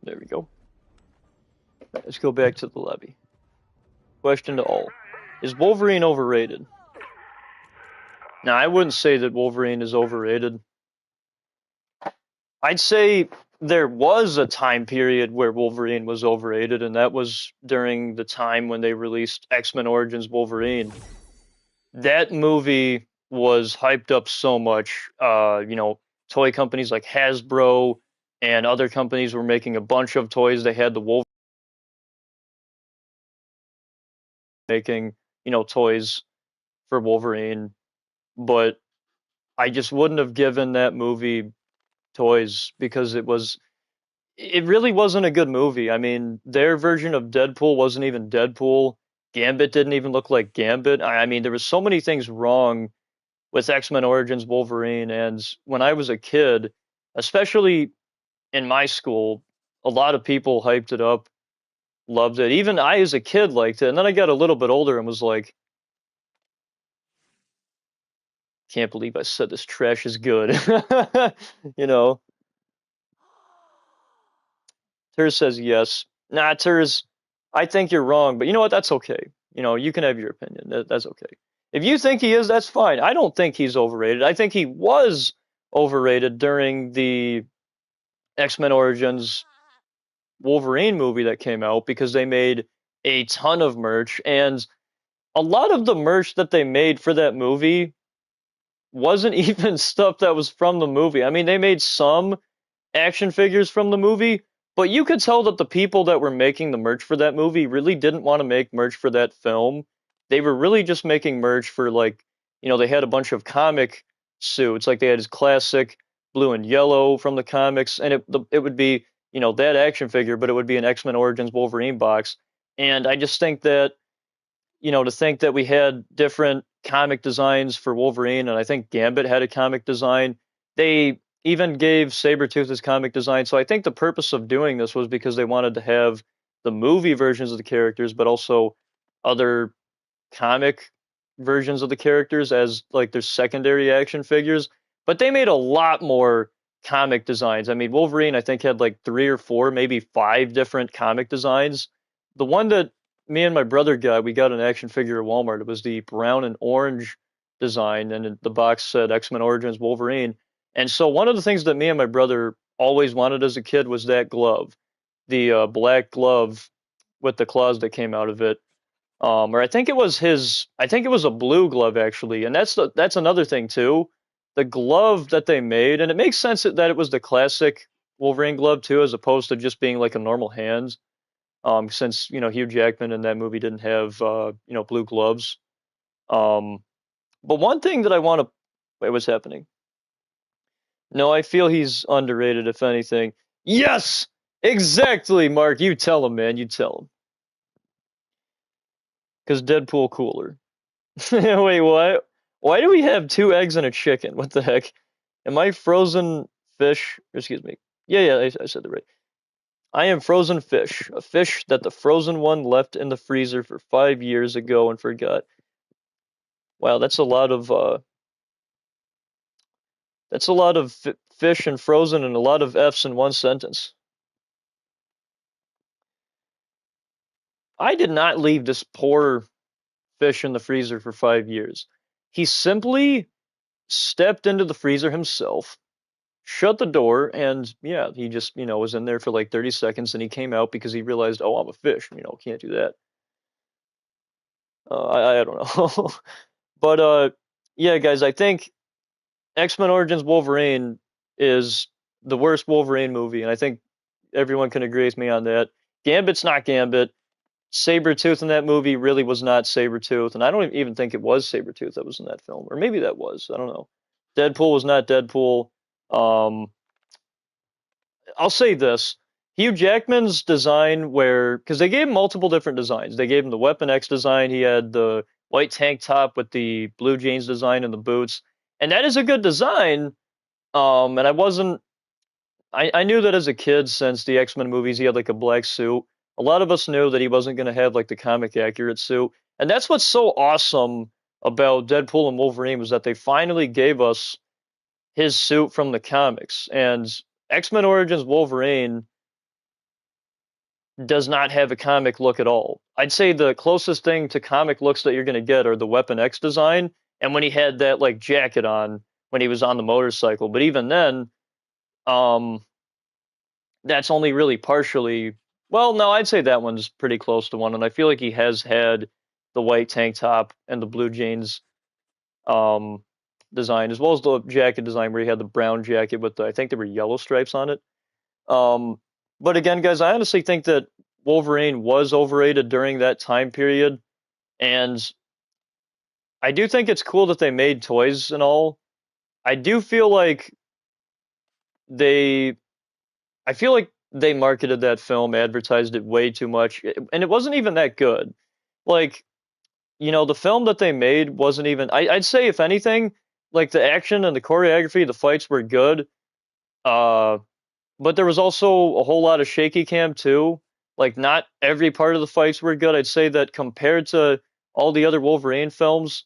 There we go. Let's go back to the lobby. Question to all. Is Wolverine overrated? Now, I wouldn't say that Wolverine is overrated. I'd say there was a time period where Wolverine was overrated, and that was during the time when they released X-Men Origins Wolverine. That movie was hyped up so much. Toy companies like Hasbro and other companies were making a bunch of toys. They had the Wolverine making, toys for Wolverine, but I just wouldn't have given that movie toys because it really wasn't a good movie. I mean, their version of Deadpool wasn't even Deadpool. Gambit didn't even look like Gambit. I mean, there was so many things wrong with X-Men Origins Wolverine. And when I was a kid, especially in my school, a lot of people hyped it up, loved it. Even I, as a kid, liked it. And then I got a little bit older and was like, can't believe I said this trash is good. you know, Ters says yes. Nah, Ters, I think you're wrong, but you know what? That's okay. You can have your opinion. That's okay. If you think he is, that's fine. I don't think he's overrated. I think he was overrated during the X-Men Origins Wolverine movie that came out because they made a ton of merch, and a lot of the merch that they made for that movie wasn't even stuff that was from the movie. I mean, they made some action figures from the movie, but you could tell that the people that were making the merch for that movie really didn't want to make merch for that film. They were really just making merch for, like, they had a bunch of comic suits, like they had his classic blue and yellow from the comics, and it would be, that action figure, but it would be an X-Men Origins Wolverine box. And I just think that, to think that we had different comic designs for Wolverine, and I think Gambit had a comic design. They even gave Sabretooth his comic design. So I think the purpose of doing this was because they wanted to have the movie versions of the characters, but also other comic versions of the characters as like their secondary action figures. But they made a lot more comic designs. I mean, Wolverine, I think, had like three or four, maybe five different comic designs. The one that me and my brother got, we got an action figure at Walmart. It was the brown and orange design, and the box said X-Men Origins Wolverine. And so one of the things that me and my brother always wanted as a kid was that glove, the black glove with the claws that came out of it. Or I think it was a blue glove actually, and that's another thing too. The glove that they made, and it makes sense that it was the classic Wolverine glove too, as opposed to just being like a normal hand. Since Hugh Jackman in that movie didn't have blue gloves. Um, but one thing that I want to wait, what's happening? No, I feel he's underrated, if anything. Yes, exactly, Mark. You tell him, man. You tell him. Because Deadpool cooler. Wait, what? Why do we have two eggs and a chicken? What the heck? Am I frozen fish? Excuse me. Yeah, I said that right. I am frozen fish, a fish that the frozen one left in the freezer for 5 years ago and forgot. Wow, that's a lot of fish and frozen and a lot of F's in one sentence. I did not leave this poor fish in the freezer for 5 years. He simply stepped into the freezer himself, shut the door, and yeah, he just, was in there for like 30 seconds and he came out because he realized, oh, I'm a fish, can't do that. I don't know. But yeah, guys, I think X-Men Origins Wolverine is the worst Wolverine movie, and I think everyone can agree with me on that. Gambit's not Gambit. Sabretooth in that movie really was not Sabretooth, and I don't even think it was Sabretooth that was in that film. Or maybe that was. I don't know. Deadpool was not Deadpool. Um, I'll say this. Hugh Jackman's design, because they gave him multiple different designs. They gave him the Weapon X design. He had the white tank top with the blue jeans design and the boots. And that is a good design. And I knew that as a kid since the X-Men movies, he had like a black suit. A lot of us knew that he wasn't going to have like the comic accurate suit. And that's what's so awesome about Deadpool and Wolverine was that they finally gave us his suit from the comics. And X-Men Origins Wolverine does not have a comic look at all. I'd say the closest thing to comic looks that you're going to get are the Weapon X design and when he had that like jacket on when he was on the motorcycle. But even then, um, that's only really partially. Well, no, I'd say that one's pretty close to one, and I feel like he has had the white tank top and the blue jeans um, design, as well as the jacket design where he had the brown jacket with the, I think there were yellow stripes on it. Um, but again, guys, I honestly think that Wolverine was overrated during that time period, and I do think it's cool that they made toys and all. I do feel like they, I feel like they marketed that film, advertised it way too much, and it wasn't even that good. Like, the film that they made wasn't even, I'd say, if anything, like the action and the choreography, the fights were good. Uh, but there was also a whole lot of shaky cam too. Like, not every part of the fights were good. I'd say that compared to all the other Wolverine films,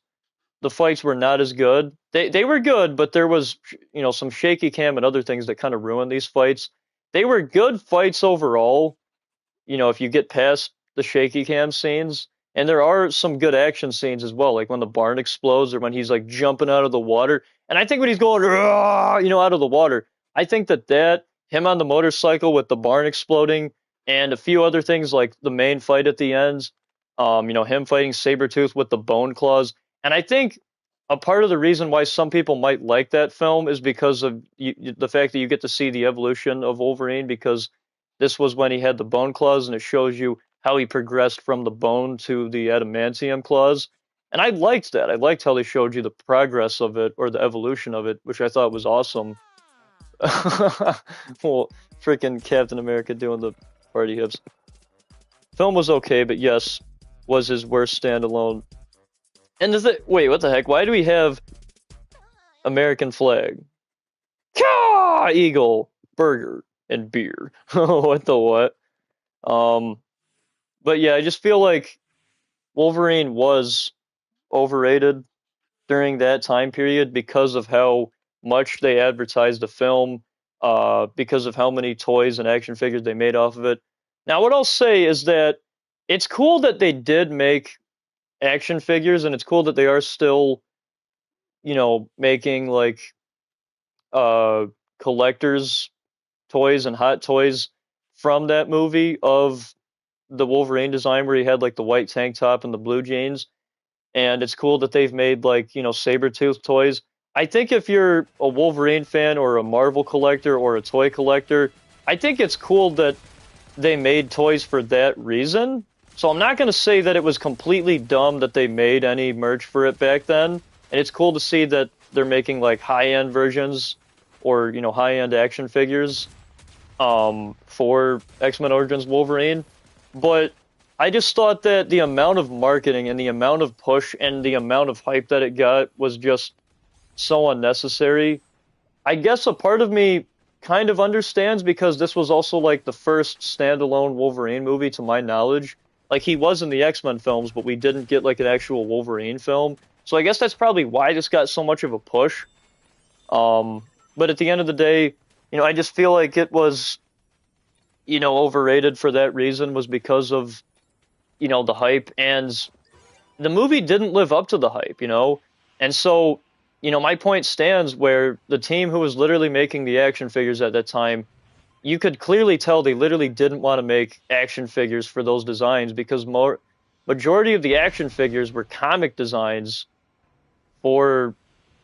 the fights were not as good. They were good, but there was some shaky cam and other things that kind of ruined these fights. They were good fights overall, if you get past the shaky cam scenes. And there are some good action scenes as well, like when the barn explodes or when he's like jumping out of the water. And I think when he's going, out of the water, I think that him on the motorcycle with the barn exploding and a few other things like the main fight at the end, him fighting Sabretooth with the bone claws. And I think a part of the reason why some people might like that film is because of the fact that you get to see the evolution of Wolverine, because this was when he had the bone claws, and it shows you how he progressed from the bone to the adamantium claws. And I liked that. I liked how they showed you the progress of it, or the evolution of it, which I thought was awesome. Well, freaking Captain America doing the party hips. Film was okay, but yes, was his worst standalone. And wait, what the heck? Why do we have American flag? Caw! Eagle, burger, and beer. What the what? Um, but yeah, I just feel like Wolverine was overrated during that time period because of how much they advertised the film, because of how many toys and action figures they made off of it. Now, what I'll say is that it's cool that they did make action figures, and it's cool that they are still, making like uh collectors toys and hot toys from that movie of the Wolverine design where he had like the white tank top and the blue jeans. And it's cool that they've made like, Sabretooth toys. I think if you're a Wolverine fan or a Marvel collector or a toy collector, I think it's cool that they made toys for that reason. So I'm not going to say that it was completely dumb that they made any merch for it back then. And it's cool to see that they're making like high-end versions or, high-end action figures for X-Men Origins Wolverine. But I just thought that the amount of marketing and the amount of push and the amount of hype that it got was just so unnecessary. I guess a part of me kind of understands, because this was also like the first standalone Wolverine movie to my knowledge. Like, he was in the X-Men films, but we didn't get like an actual Wolverine film. So I guess that's probably why this got so much of a push. But at the end of the day, I just feel like it was, overrated for that reason, was because of, the hype, and the movie didn't live up to the hype, And so, my point stands where the team who was literally making the action figures at that time, you could clearly tell they literally didn't want to make action figures for those designs, because majority of the action figures were comic designs for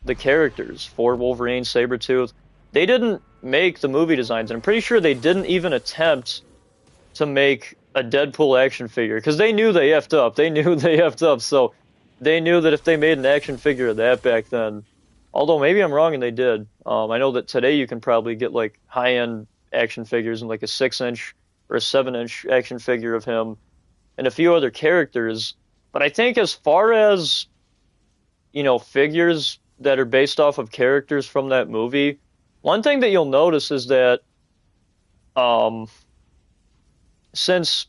the characters, for Wolverine, Sabretooth. They didn't make the movie designs, and I'm pretty sure they didn't even attempt to make a Deadpool action figure, because they knew they effed up. They knew they effed up, so they knew that if they made an action figure of that back then, although maybe I'm wrong and they did. I know that today you can probably get like high-end action figures and like a 6-inch or a 7-inch action figure of him and a few other characters. But I think as far as, figures that are based off of characters from that movie, one thing that you'll notice is that since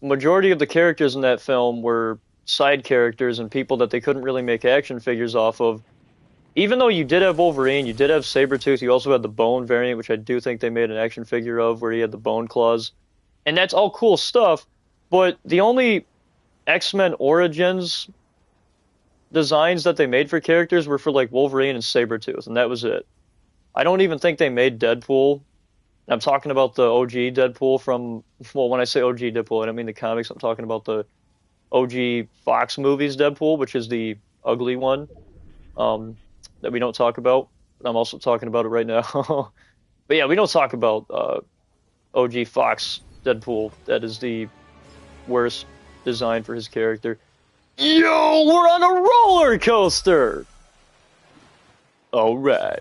majority of the characters in that film were side characters and people that they couldn't really make action figures off of, even though you did have Wolverine, you did have Sabretooth, you also had the bone variant, which I do think they made an action figure of, where he had the bone claws. And that's all cool stuff, but the only X-Men Origins designs that they made for characters were for like Wolverine and Sabretooth, and that was it. I don't even think they made Deadpool I'm talking about the OG Deadpool from, well, when I say OG Deadpool, I don't mean the comics. I'm talking about the OG Fox movies Deadpool, which is the ugly one, um, that we don't talk about. I'm also talking about it right now. But yeah, we don't talk about OG Fox Deadpool. That is the worst design for his character. Yo, we're on a roller coaster! All right.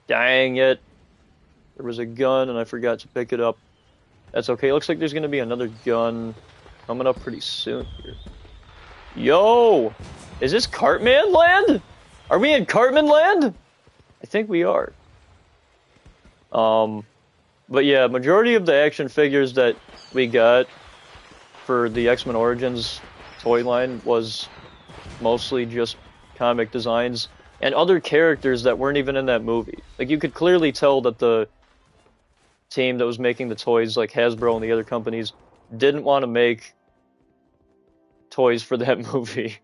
Dang it. There was a gun and I forgot to pick it up. That's okay. Looks like there's going to be another gun coming up pretty soon here. Yo! Is this Cartman land? Are we in Cartman land? I think we are. But yeah, majority of the action figures that we got for the X-Men Origins toy line was mostly just comic designs and other characters that weren't even in that movie. Like, you could clearly tell that the team that was making the toys, like Hasbro and the other companies, didn't want to make toys for that movie.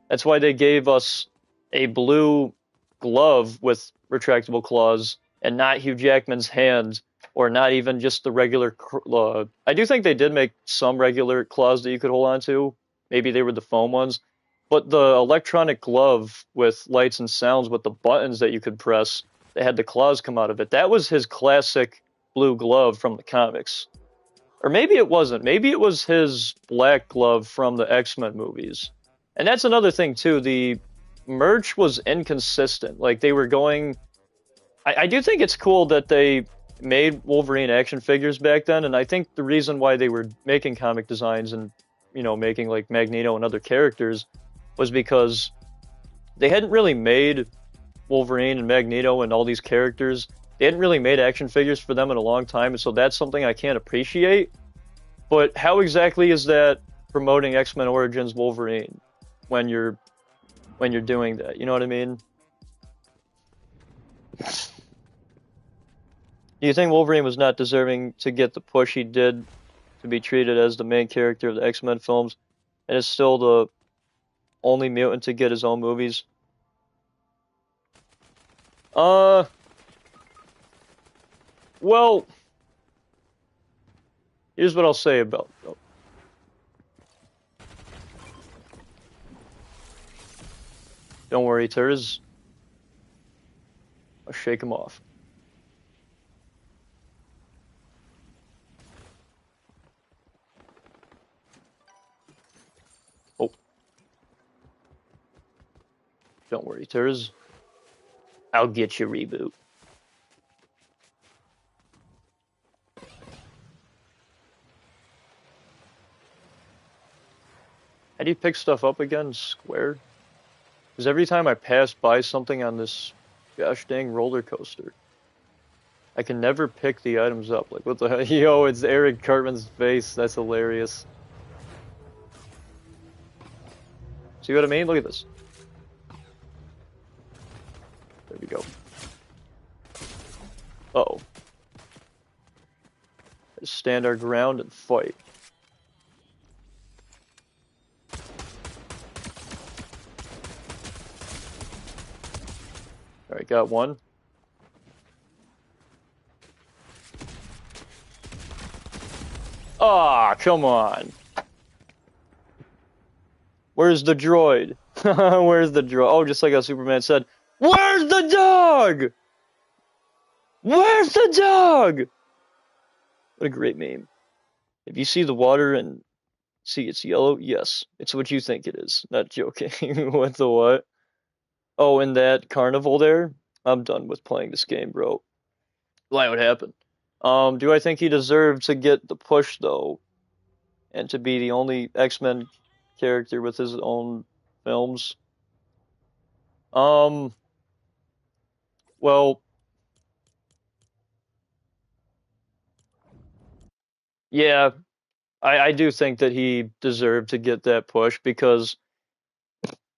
That's why they gave us a blue glove with retractable claws and not Hugh Jackman's hand, or not even just the regular. I do think they did make some regular claws that you could hold on to. Maybe they were the foam ones. But the electronic glove with lights and sounds with the buttons that you could press that had the claws come out of it, that was his classic blue glove from the comics. Or maybe it wasn't. Maybe it was his black glove from the X-Men movies. And that's another thing, too. The merch was inconsistent. Like, they were going... I do think it's cool that they made Wolverine action figures back then, and I think the reason why they were making comic designs and, making, like, Magneto and other characters was because they hadn't really made Wolverine and Magneto and all these characters. They hadn't really made action figures for them in a long time, and so that's something I can't appreciate. But how exactly is that promoting X-Men Origins Wolverine when you're doing that? You know what I mean? Do you think Wolverine was not deserving to get the push he did to be treated as the main character of the X-Men films, and is still the only mutant to get his own movies? Well, here's what I'll say about it. Don't worry, Turs. I'll shake him off. Oh. Don't worry, Turs. I'll get you reboot. How do you pick stuff up again? Square? Because every time I pass by something on this gosh dang roller coaster, I can never pick the items up. Like, what the hell? Yo, it's Eric Cartman's face. That's hilarious. See what I mean? Look at this. There we go. Uh-oh. Let's stand our ground and fight. Alright, got one. Ah, come on. Where's the droid? Where's the droid? Oh, just like how Superman said, where's the dog? Where's the dog? What a great meme. If you see the water and see it's yellow, yes, it's what you think it is. Not joking. What the what? Oh, in that carnival there? I'm done with playing this game, bro. Why would happen? Do I think he deserved to get the push, though? And to be the only X-Men character with his own films? Well, yeah, I do think that he deserved to get that push because,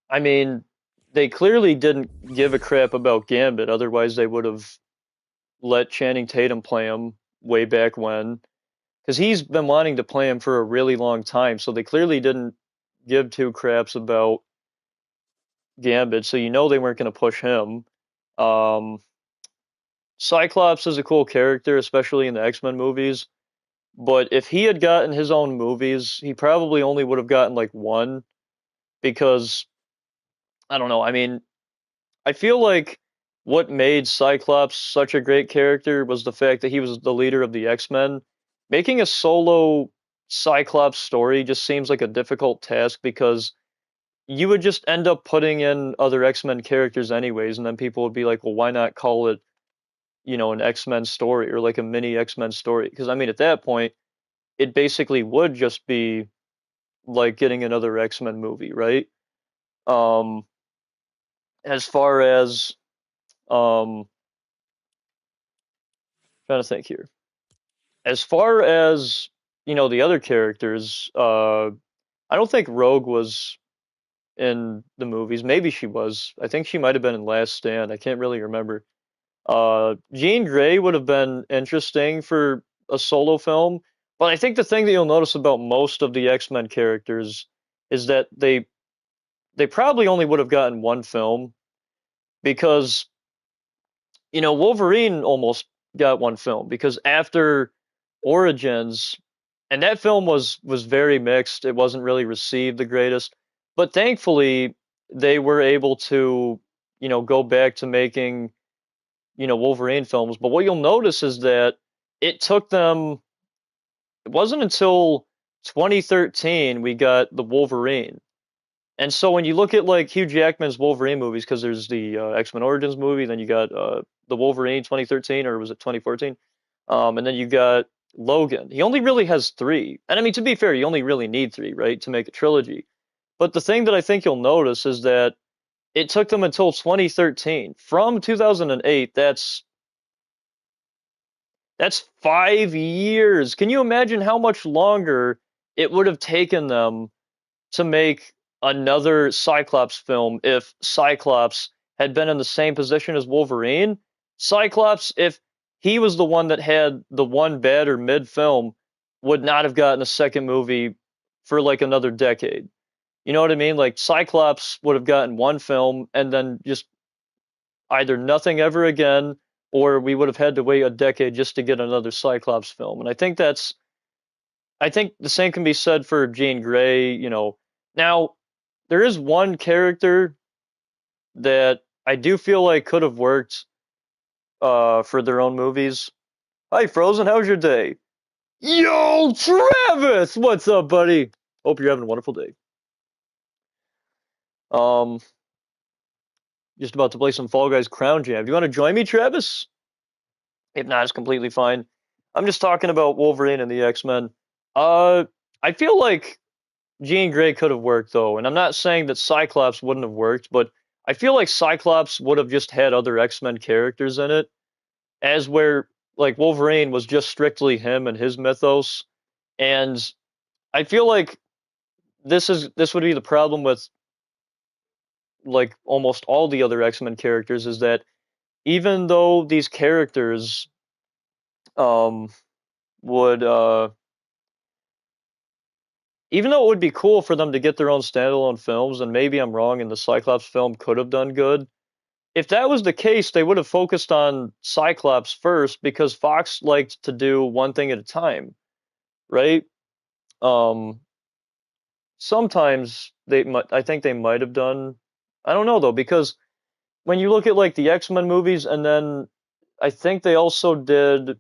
I mean, they clearly didn't give a crap about Gambit, otherwise they would have let Channing Tatum play him way back when. Because he's been wanting to play him for a really long time, so they clearly didn't give two craps about Gambit, so you know they weren't going to push him. Um, Cyclops is a cool character, especially in the X-Men movies. But if he had gotten his own movies, he probably only would have gotten like one because I don't know. I mean, I feel like what made Cyclops such a great character was the fact that he was the leader of the X-Men. Making a solo Cyclops story just seems like a difficult task because you would just end up putting in other X-Men characters anyways, and then people would be like, well, why not call it, an X-Men story or like a mini X-Men story? Because I mean, at that point, it basically would just be like getting another X-Men movie, right? Um, as far as trying to think here. As far as, the other characters, I don't think Rogue was in the movies. Maybe she was. I think she might have been in Last Stand. I can't really remember. Jean Grey would have been interesting for a solo film, but I think the thing that you'll notice about most of the X-Men characters is that they probably only would have gotten one film because Wolverine almost got one film because after Origins, and that film was very mixed. It wasn't really received the greatest, but thankfully they were able to, go back to making, Wolverine films. But what you'll notice is that it took them, it wasn't until 2013 we got the Wolverine. And so when you look at like Hugh Jackman's Wolverine movies, because there's the X-Men Origins movie, then you got the Wolverine 2013, or was it 2014? And then you got Logan. He only really has three. And I mean, to be fair, you only really need three, right, to make a trilogy. But the thing that I think you'll notice is that it took them until 2013. From 2008, that's 5 years. Can you imagine how much longer it would have taken them to make another Cyclops film if Cyclops had been in the same position as Wolverine? Cyclops, if he was the one that had the one bad or mid film, would not have gotten a second movie for like another decade. You know what I mean? Like Cyclops would have gotten one film and then just either nothing ever again, or we would have had to wait a decade just to get another Cyclops film. And I think the same can be said for Jean Grey, Now, there is one character that I do feel like could have worked for their own movies. Hi, Frozen, how's your day? Yo, Travis! What's up, buddy? Hope you're having a wonderful day. Um, just about to play some Fall Guys Crown Jam. Do you want to join me, Travis? If not, it's completely fine. I'm just talking about Wolverine and the X-Men. Uh, I feel like Jean Grey could have worked though, and I'm not saying that Cyclops wouldn't have worked, but I feel like Cyclops would have just had other X-Men characters in it, as where like Wolverine was just strictly him and his mythos. And I feel like this would be the problem with like almost all the other X-Men characters is that even though these characters um would even though it would be cool for them to get their own standalone films, and maybe I'm wrong and the Cyclops film could have done good, if that was the case, they would have focused on Cyclops first because Fox liked to do one thing at a time, right? Um, sometimes I think they might have done, I don't know though, because when you look at like the X-Men movies, and then I think they also did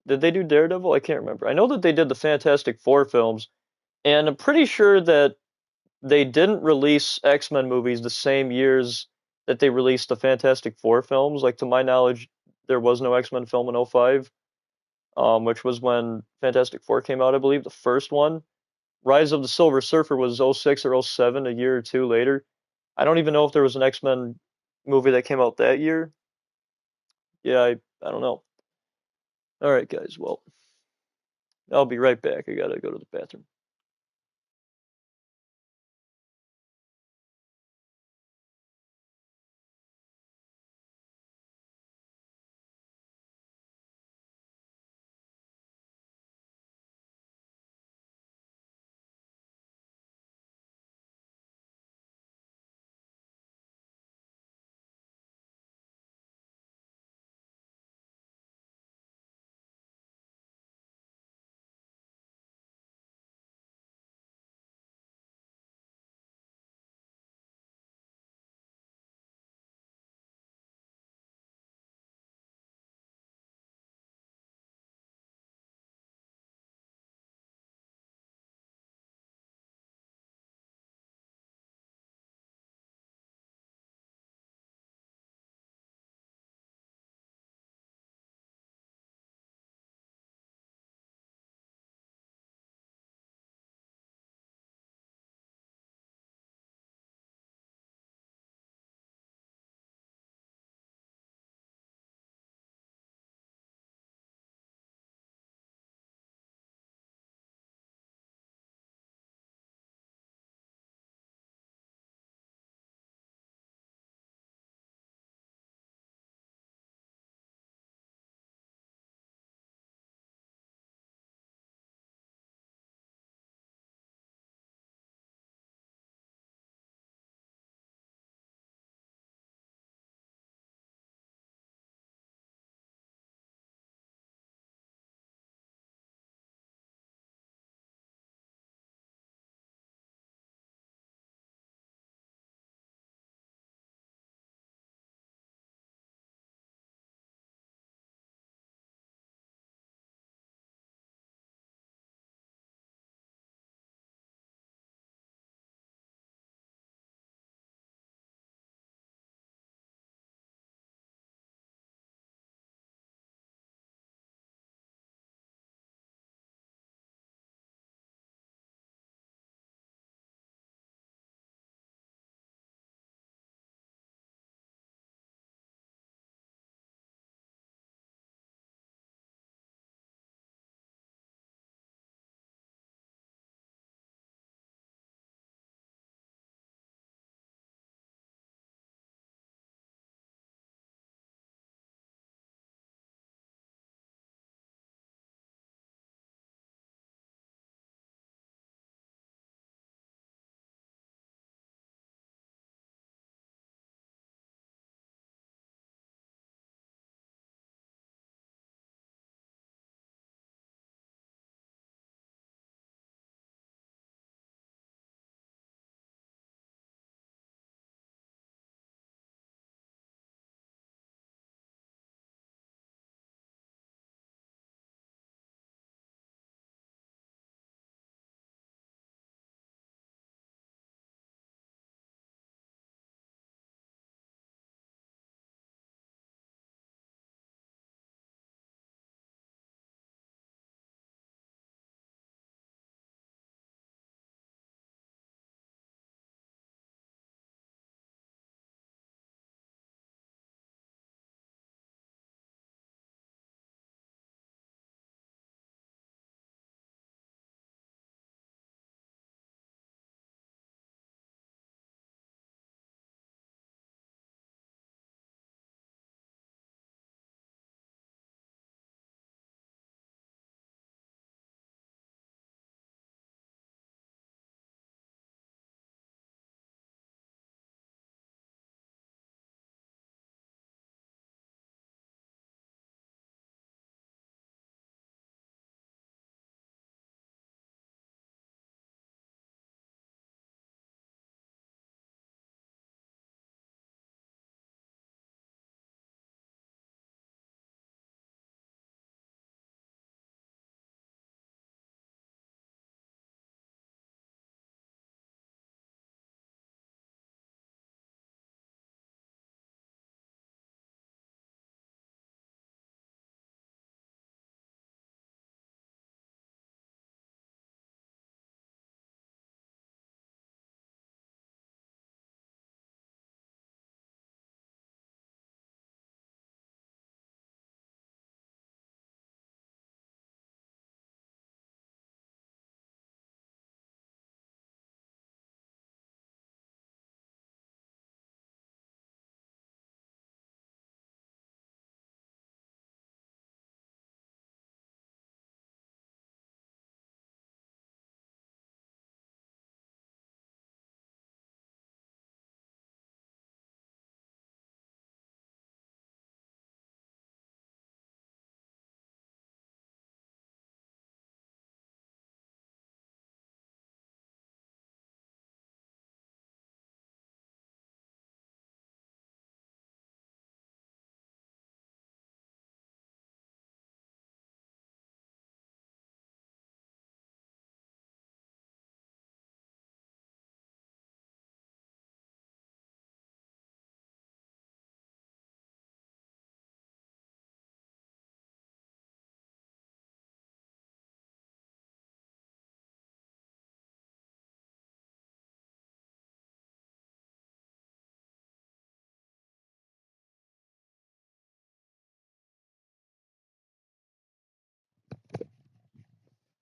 they do Daredevil? I can't remember. I know that they did the Fantastic Four films, and I'm pretty sure that they didn't release X-Men movies the same years that they released the Fantastic Four films. Like to my knowledge, there was no X-Men film in '05, which was when Fantastic Four came out, I believe, the first one. Rise of the Silver Surfer was '06 or '07, a year or two later. I don't even know if there was an X-Men movie that came out that year. Yeah, I don't know. All right, guys. Well, I'll be right back. I gotta go to the bathroom.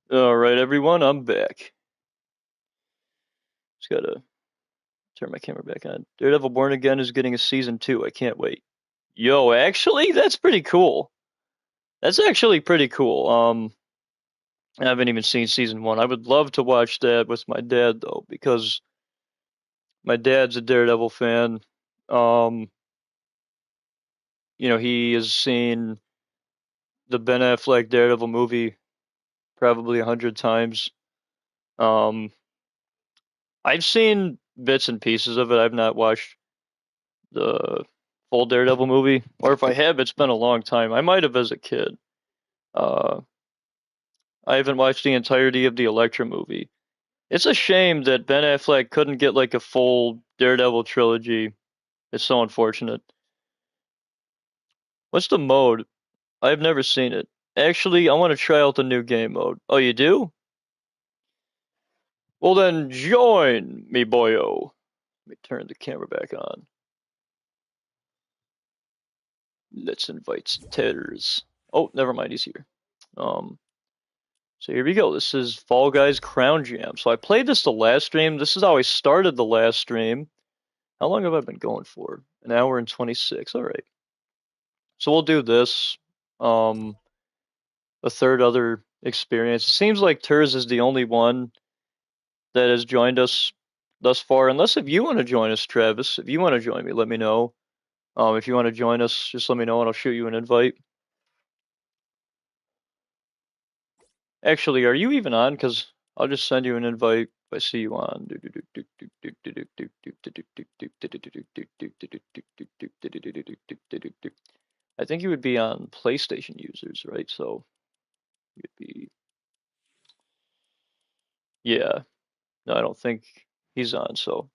Alright, everyone, I'm back. Just gotta turn my camera back on. Daredevil Born Again is getting a season 2. I can't wait. Yo, actually, that's pretty cool. That's actually pretty cool. I haven't even seen season 1. I would love to watch that with my dad, though, because my dad's a Daredevil fan. He has seen the Ben Affleck Daredevil movie probably 100 times. I've seen bits and pieces of it. I've not watched the full Daredevil movie, or if I have, it's been a long time. I might have as a kid. Uh, I haven't watched the entirety of the Elektra movie. It's a shame that Ben Affleck couldn't get like a full Daredevil trilogy. It's so unfortunate. What's the mode? I've never seen it. Actually, I want to try out the new game mode. Oh, you do? Well then, join me, boyo. Let me turn the camera back on. Let's invite Tedders. Oh, never mind, he's here. So here we go. This is Fall Guys Crown Jam. So I played this the last stream. This is how I started the last stream. How long have I been going for? An hour and 26. All right. So we'll do this. A third other experience. It seems like Turs is the only one that has joined us thus far. Unless if you want to join us, Travis. If you want to join me, let me know. If you want to join us, just let me know and I'll shoot you an invite. Actually, are you even on? Because I'll just send you an invite if I see you on. I think you would be on PlayStation users, right? So you'd be. Yeah. No, I don't think he's on, so.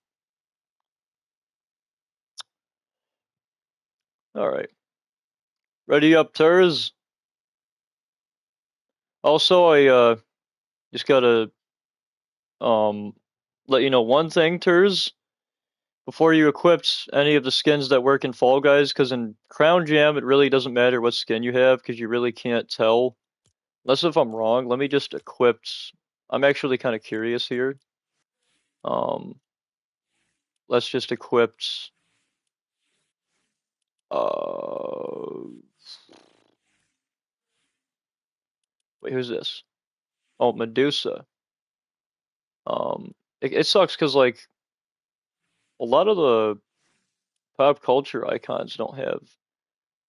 Alright. Ready up, Turs? Also, I just gotta let you know one thing, Turs. Before you equipped any of the skins that work in Fall Guys, because in Crown Jam it really doesn't matter what skin you have, because you really can't tell. Unless if I'm wrong, let me just equip. I'm actually kind of curious here. Let's just equip. Wait, who's this? Oh, Medusa. It sucks because like a lot of the pop culture icons don't have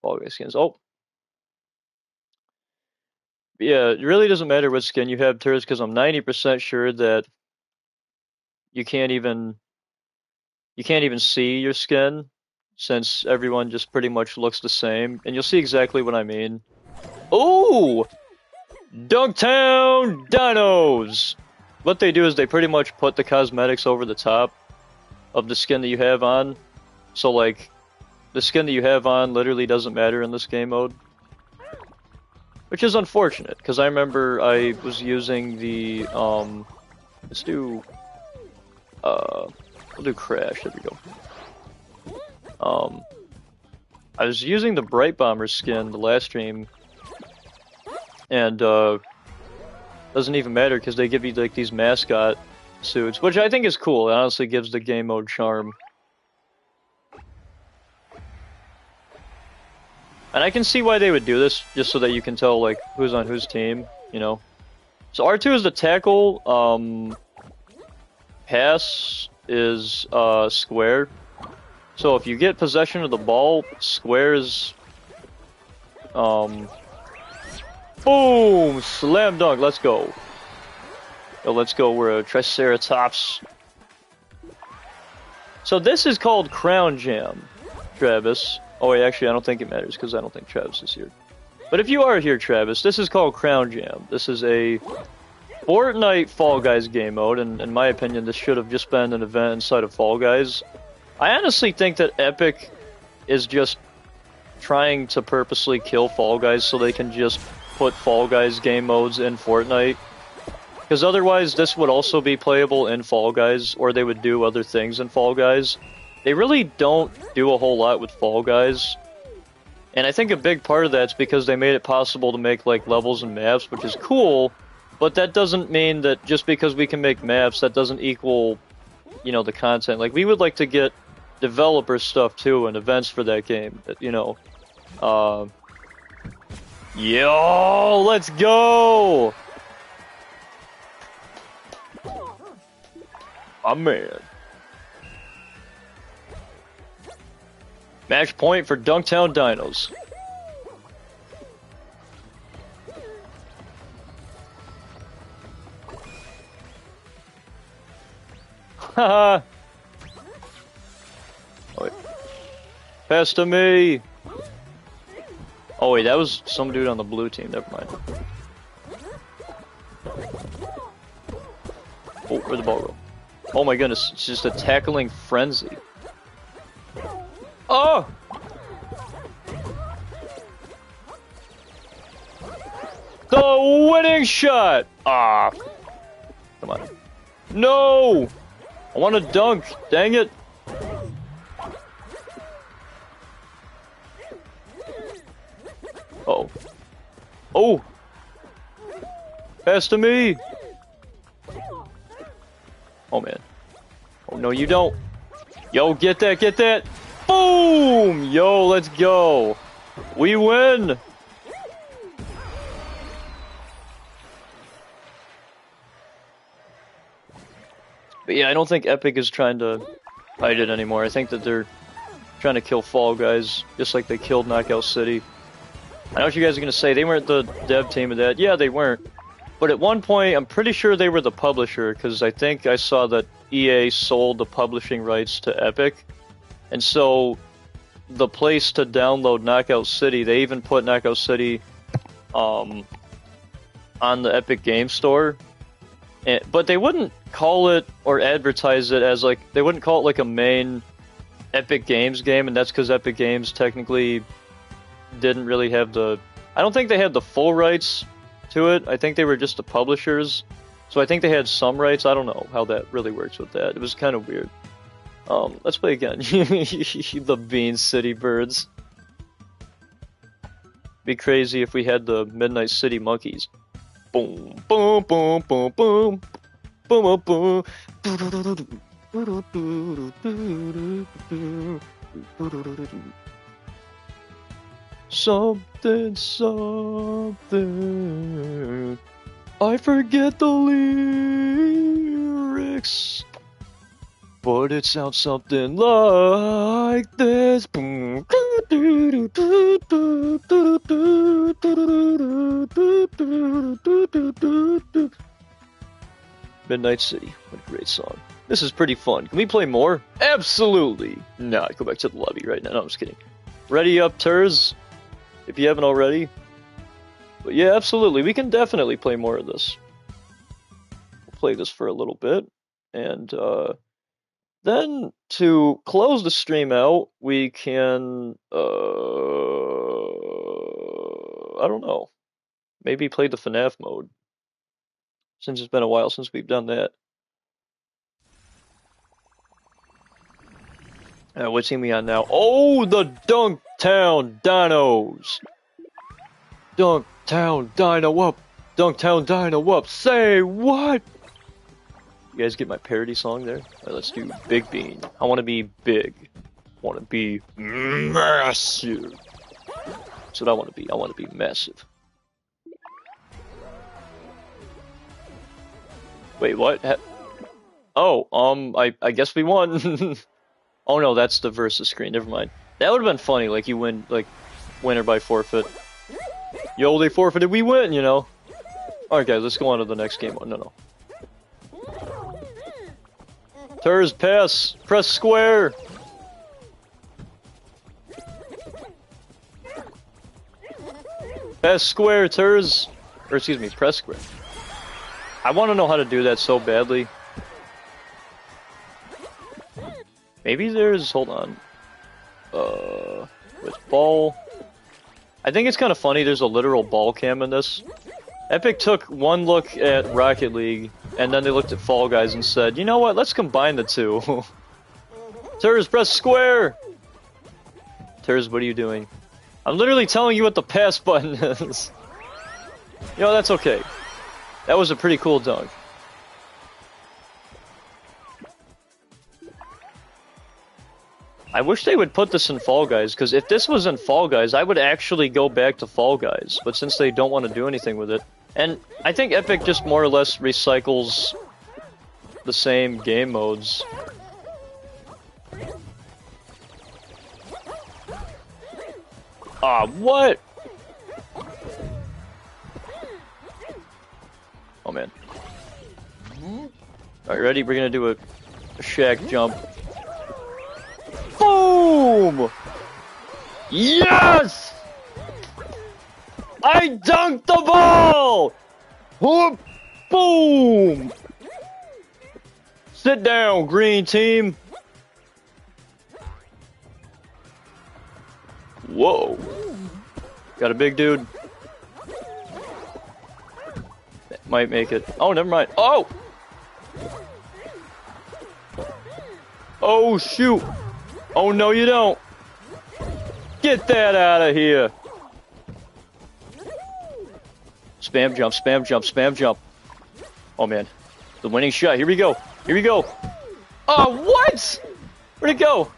Fall Guys skins. Oh, yeah, it really doesn't matter what skin you have, Turs, because I'm 90% sure that you can't even see your skin since everyone just pretty much looks the same, and you'll see exactly what I mean. Ooh! Dunktown Dinos! What they do is they pretty much put the cosmetics over the top of the skin that you have on. So like, the skin that you have on literally doesn't matter in this game mode. Which is unfortunate, because I remember I was using the, let's do, we'll do Crash, there we go. I was using the Bright Bomber skin the last stream, and doesn't even matter because they give you like these mascot suits, which I think is cool. It honestly gives the game mode charm. And I can see why they would do this, just so that you can tell like who's on whose team, you know. So R2 is the tackle, pass is square. So if you get possession of the ball, square is boom! Slam dunk, let's go. Oh, let's go, we're a Triceratops. So this is called Crown Jam, Travis. Oh wait, actually I don't think it matters because I don't think Travis is here. But if you are here, Travis, this is called Crown Jam. This is a Fortnite Fall Guys game mode, and in my opinion this should have just been an event inside of Fall Guys. I honestly think that Epic is just trying to purposely kill Fall Guys so they can just put Fall Guys game modes in Fortnite. Because otherwise this would also be playable in Fall Guys, or they would do other things in Fall Guys. They really don't do a whole lot with Fall Guys. And I think a big part of that's because they made it possible to make like levels and maps, which is cool, But that doesn't mean that just because we can make maps, that doesn't equal, you know, the content. Like, we would like to get developer stuff too and events for that game, you know. Yo, let's go! My man. Match point for Dunktown Dinos. Haha. Oh, wait. Pass to me. Oh wait, that was some dude on the blue team. Never mind. Oh, where'd the ball go? Oh my goodness, it's just a tackling frenzy. Oh! The winning shot! Ah. Come on. No! I want to dunk. Dang it. Uh-oh. Oh! Pass to me! Oh man. Oh no, you don't. Yo, get that, get that! Boom! Yo, let's go! We win! But yeah, I don't think Epic is trying to hide it anymore. I think that they're trying to kill Fall Guys, just like they killed Knockout City. I know what you guys are going to say, they weren't the dev team of that. Yeah, they weren't. But at one point, I'm pretty sure they were the publisher, because I think I saw that EA sold the publishing rights to Epic. And so, the place to download Knockout City, they even put Knockout City on the Epic Game Store. But they wouldn't call it or advertise it as like, they wouldn't call it like a main Epic Games game, and that's because Epic Games technically didn't really have the, I don't think they had the full rights to it. I think they were just the publishers. So I think they had some rights. I don't know how that really works with that. It was kind of weird. Let's play again. The Bean City Birds. Be crazy if we had the Midnight City Monkeys. Boom, boom, boom, boom, boom, boom, boom, boom. Something, something. I forget the lyrics, but it sounds something like this. Midnight City, what a great song. This is pretty fun. Can we play more? Absolutely not. Go back to the lobby right now. No, I'm just kidding. Ready up, Turs? If you haven't already. But yeah, absolutely. We can definitely play more of this. We'll play this for a little bit. And then to close the stream out, we can, I don't know, maybe play the FNAF mode. Since it's been a while since we've done that. What team we on now? Oh, the Dunktown Dinos! Dunktown Dino up! Dunktown Dino up! Say what? You guys get my parody song there? Alright, let's do Big Bean. I want to be big. I want to be massive. That's what I want to be. I want to be massive. Wait, what? Oh, I guess we won. Oh no, that's the versus screen. Never mind. That would have been funny. Like you win, like winner by forfeit. Yo, they forfeited. We win. You know. All right, guys. Let's go on to the next game. Oh, no. Turs, pass. Press square. Pass square, Turs. Or excuse me, press square. I want to know how to do that so badly. Maybe there's, hold on, with ball. I think it's kind of funny there's a literal ball cam in this. Epic took one look at Rocket League, and then they looked at Fall Guys and said, you know what, let's combine the two. Turs, press square! Turs, what are you doing? I'm literally telling you what the pass button is. You know, that's okay. That was a pretty cool dunk. I wish they would put this in Fall Guys, because if this was in Fall Guys, I would actually go back to Fall Guys. But since they don't want to do anything with it, and I think Epic just more or less recycles the same game modes. Ah, what? Oh man. Alright, ready? We're gonna do a Shaq jump. Boom! Yes! I dunked the ball! Whoop! Boom! Sit down, green team. Whoa. Got a big dude. That might make it. Oh, never mind. Oh! Oh, shoot. Oh, no, you don't. Get that out of here. Spam jump, spam jump, spam jump. Oh, man. The winning shot. Here we go. Here we go. Oh, what? Where'd it go?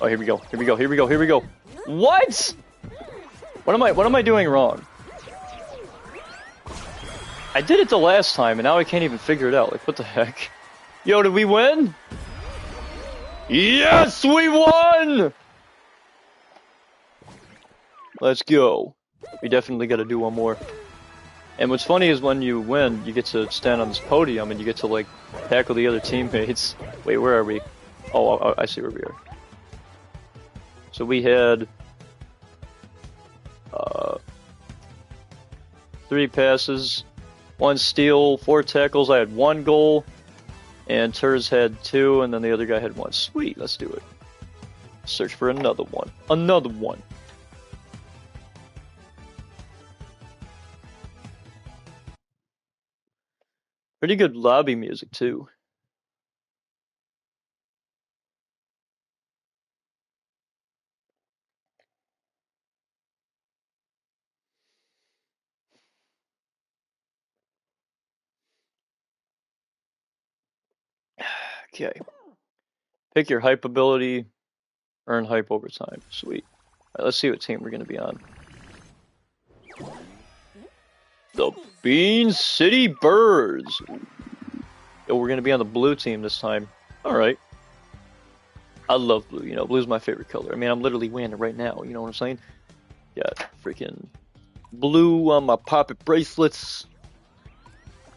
Oh, here we go. Here we go. Here we go. Here we go. What? What am I doing wrong? I did it the last time, and now I can't even figure it out. Like, what the heck? Yo, did we win? Yes, we won! Let's go. We definitely got to do one more. And what's funny is when you win, you get to stand on this podium and you get to, like, tackle the other teammates. Wait, where are we? Oh, I see where we are. So we had 3 passes, 1 steal, 4 tackles. I had 1 goal, and Turs had 2, and then the other guy had 1. Sweet, let's do it. Search for another one. Another one. Pretty good lobby music, too. Okay. Pick your hype ability, earn hype over time. Sweet. Alright, let's see what team we're going to be on. The Bean City Birds. Yo, we're going to be on the blue team this time. Alright. I love blue, you know, blue's my favorite color. I mean, I'm literally wearing it right now, you know what I'm saying? Got freaking blue on my poppet bracelets.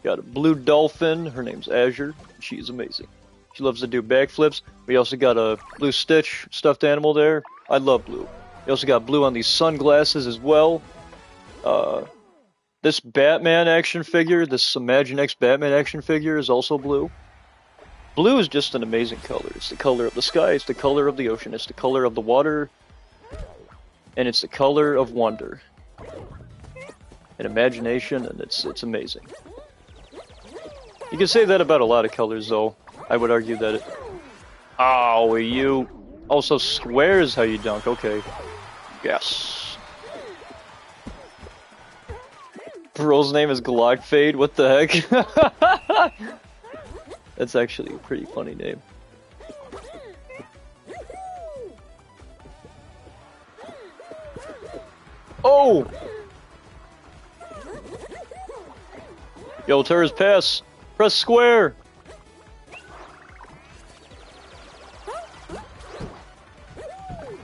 Got a blue dolphin, her name's Azure. She's amazing. She loves to do backflips. We also got a blue Stitch stuffed animal there. I love blue. We also got blue on these sunglasses as well. This Batman action figure, this Imagine X Batman action figure is also blue. Blue is just an amazing color. It's the color of the sky, it's the color of the ocean, it's the color of the water, and it's the color of wonder and imagination, and it's amazing. You can say that about a lot of colors, though. I would argue that it... Oh, you... Also, square is how you dunk. Okay. Yes. Bro's name is Glockfade? What the heck? That's actually a pretty funny name. Oh! Yo, Tur's pass! Press square!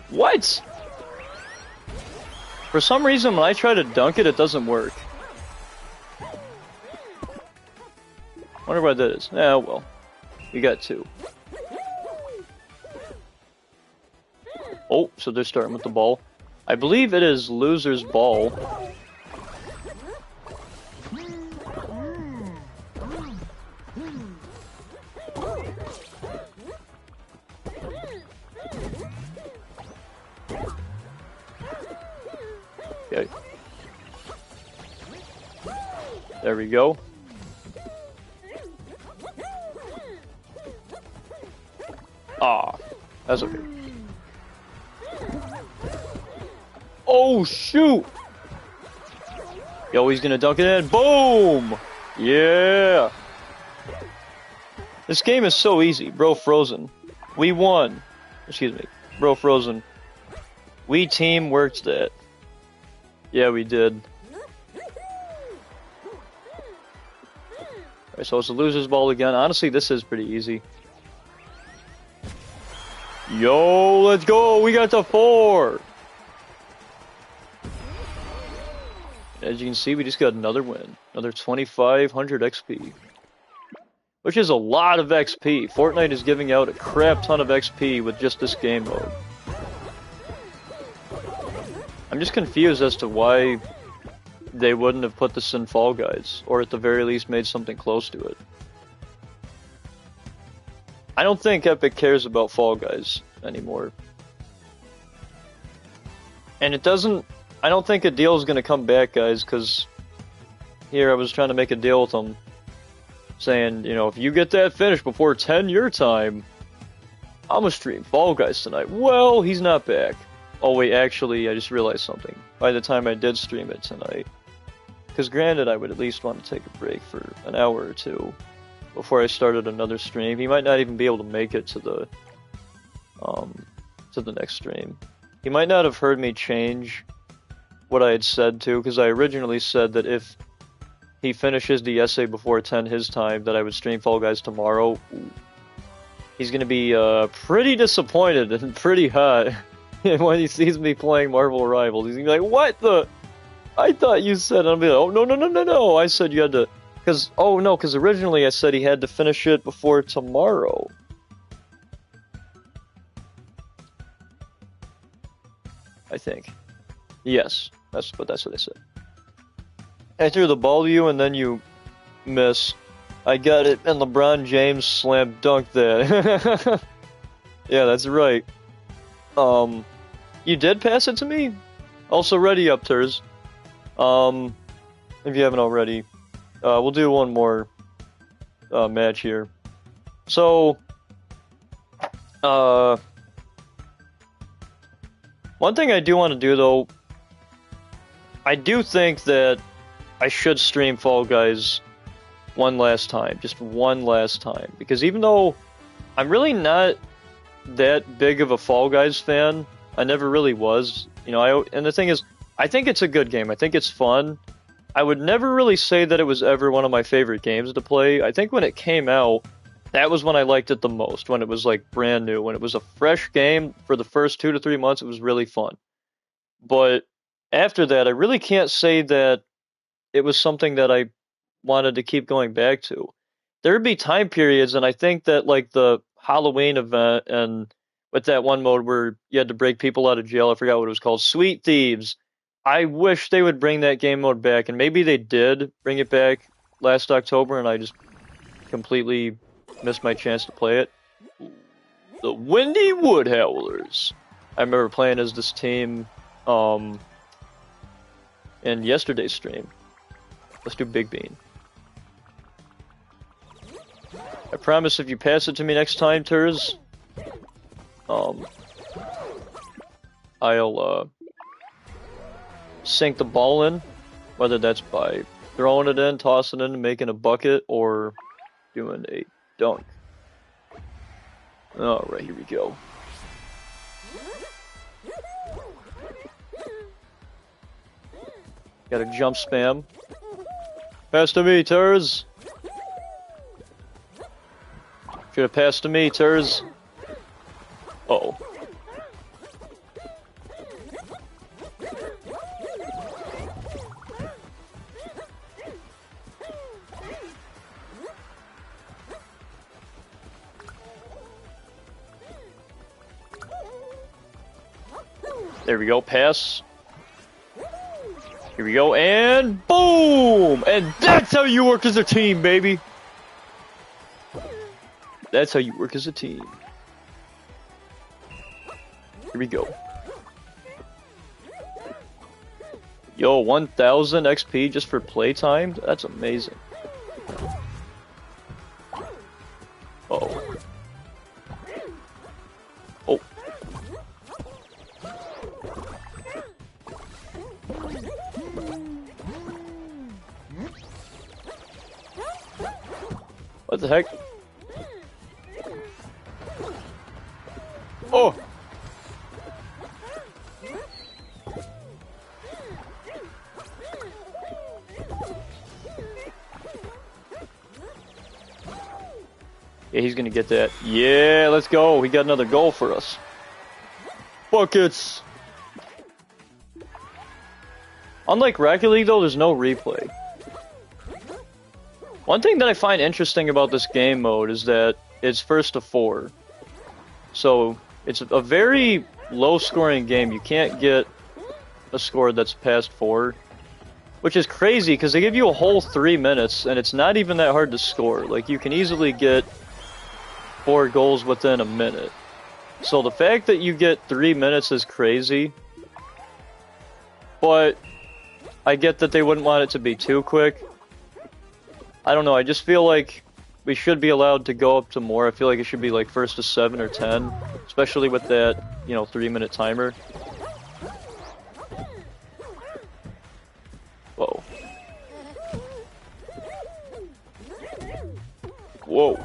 What? For some reason, when I try to dunk it, it doesn't work. Wonder why that is. Yeah, well. We got 2. Oh, so they're starting with the ball. I believe it is loser's ball. Okay. There we go. Ah, that's okay. Oh, shoot! Yo, he's gonna dunk it in. Boom! Yeah! This game is so easy. Bro Frozen. We won. Excuse me. Bro Frozen. We team worked that. Yeah, we did. Alright, so it's a loser's ball again. Honestly, this is pretty easy. Yo, let's go! We got the 4! As you can see, we just got another win. Another 2,500 XP. Which is a lot of XP. Fortnite is giving out a crap ton of XP with just this game mode. I'm just confused as to why they wouldn't have put this in Fall Guys, or at the very least made something close to it. I don't think Epic cares about Fall Guys anymore. And it doesn't... I don't think a deal is going to come back, guys, because here I was trying to make a deal with them, saying, you know, if you get that finished before 10 your time, I'm going to stream Fall Guys tonight. Well, he's not back. Oh wait, actually, I just realized something. By the time I did stream it tonight, because granted, I would at least want to take a break for an hour or two before I started another stream. He might not even be able to make it to the next stream. He might not have heard me change what I had said to, because I originally said that if he finishes the essay before 10 his time, that I would stream Fall Guys tomorrow. Ooh. He's gonna be pretty disappointed and pretty hot when he sees me playing Marvel Rivals. He's gonna be like, "What the? I thought you said..." And I'll be like, "Oh no! I said you had to..." Because originally I said he had to finish it before tomorrow. I think. Yes. That's what I said. I threw the ball to you and then you miss. I got it and LeBron James slam dunked that. Yeah, that's right. You did pass it to me? Also ready up, Turs. If you haven't already. We'll do one more match here. So, one thing I do want to do though, I do think that I should stream Fall Guys one last time. Just one last time. Because even though I'm really not that big of a Fall Guys fan, I never really was. You know, and the thing is, I think it's a good game. I think it's fun. I would never really say that it was ever one of my favorite games to play. I think when it came out, that was when I liked it the most. When it was like brand new. When it was a fresh game for the first 2 to 3 months, it was really fun. But after that, I really can't say that it was something that I wanted to keep going back to. There would be time periods, and I think that like the Halloween event and with that one mode where you had to break people out of jail, I forgot what it was called, Sweet Thieves. I wish they would bring that game mode back, and maybe they did bring it back last October, and I just completely missed my chance to play it. The Windy Wood Howlers. I remember playing as this team in yesterday's stream. Let's do Big Bean. I promise if you pass it to me next time, Turs, I'll sink the ball in, whether that's by throwing it in, tossing it in, making a bucket, or doing a dunk. Alright, here we go. Got a jump spam. Pass to me, Turs. Should have passed to me, Turs. Uh-oh. There we go, pass. Here we go, and boom! And that's how you work as a team, baby! That's how you work as a team. Here we go. Yo, 1,000 XP just for playtime? That's amazing. Uh-oh. Oh. What the heck? Oh! Yeah, he's gonna get that. Yeah, let's go. We got another goal for us. Buckets! Unlike Rocket League, though, there's no replay. One thing that I find interesting about this game mode is that it's first to 4. So, it's a very low-scoring game. You can't get a score that's past 4. Which is crazy, because they give you a whole 3 minutes, and it's not even that hard to score. Like, you can easily get 4 goals within a minute. So the fact that you get 3 minutes is crazy. But I get that they wouldn't want it to be too quick. I don't know, I just feel like we should be allowed to go up to more. I feel like it should be like first to 7 or 10. Especially with that, 3-minute timer. Whoa. Whoa.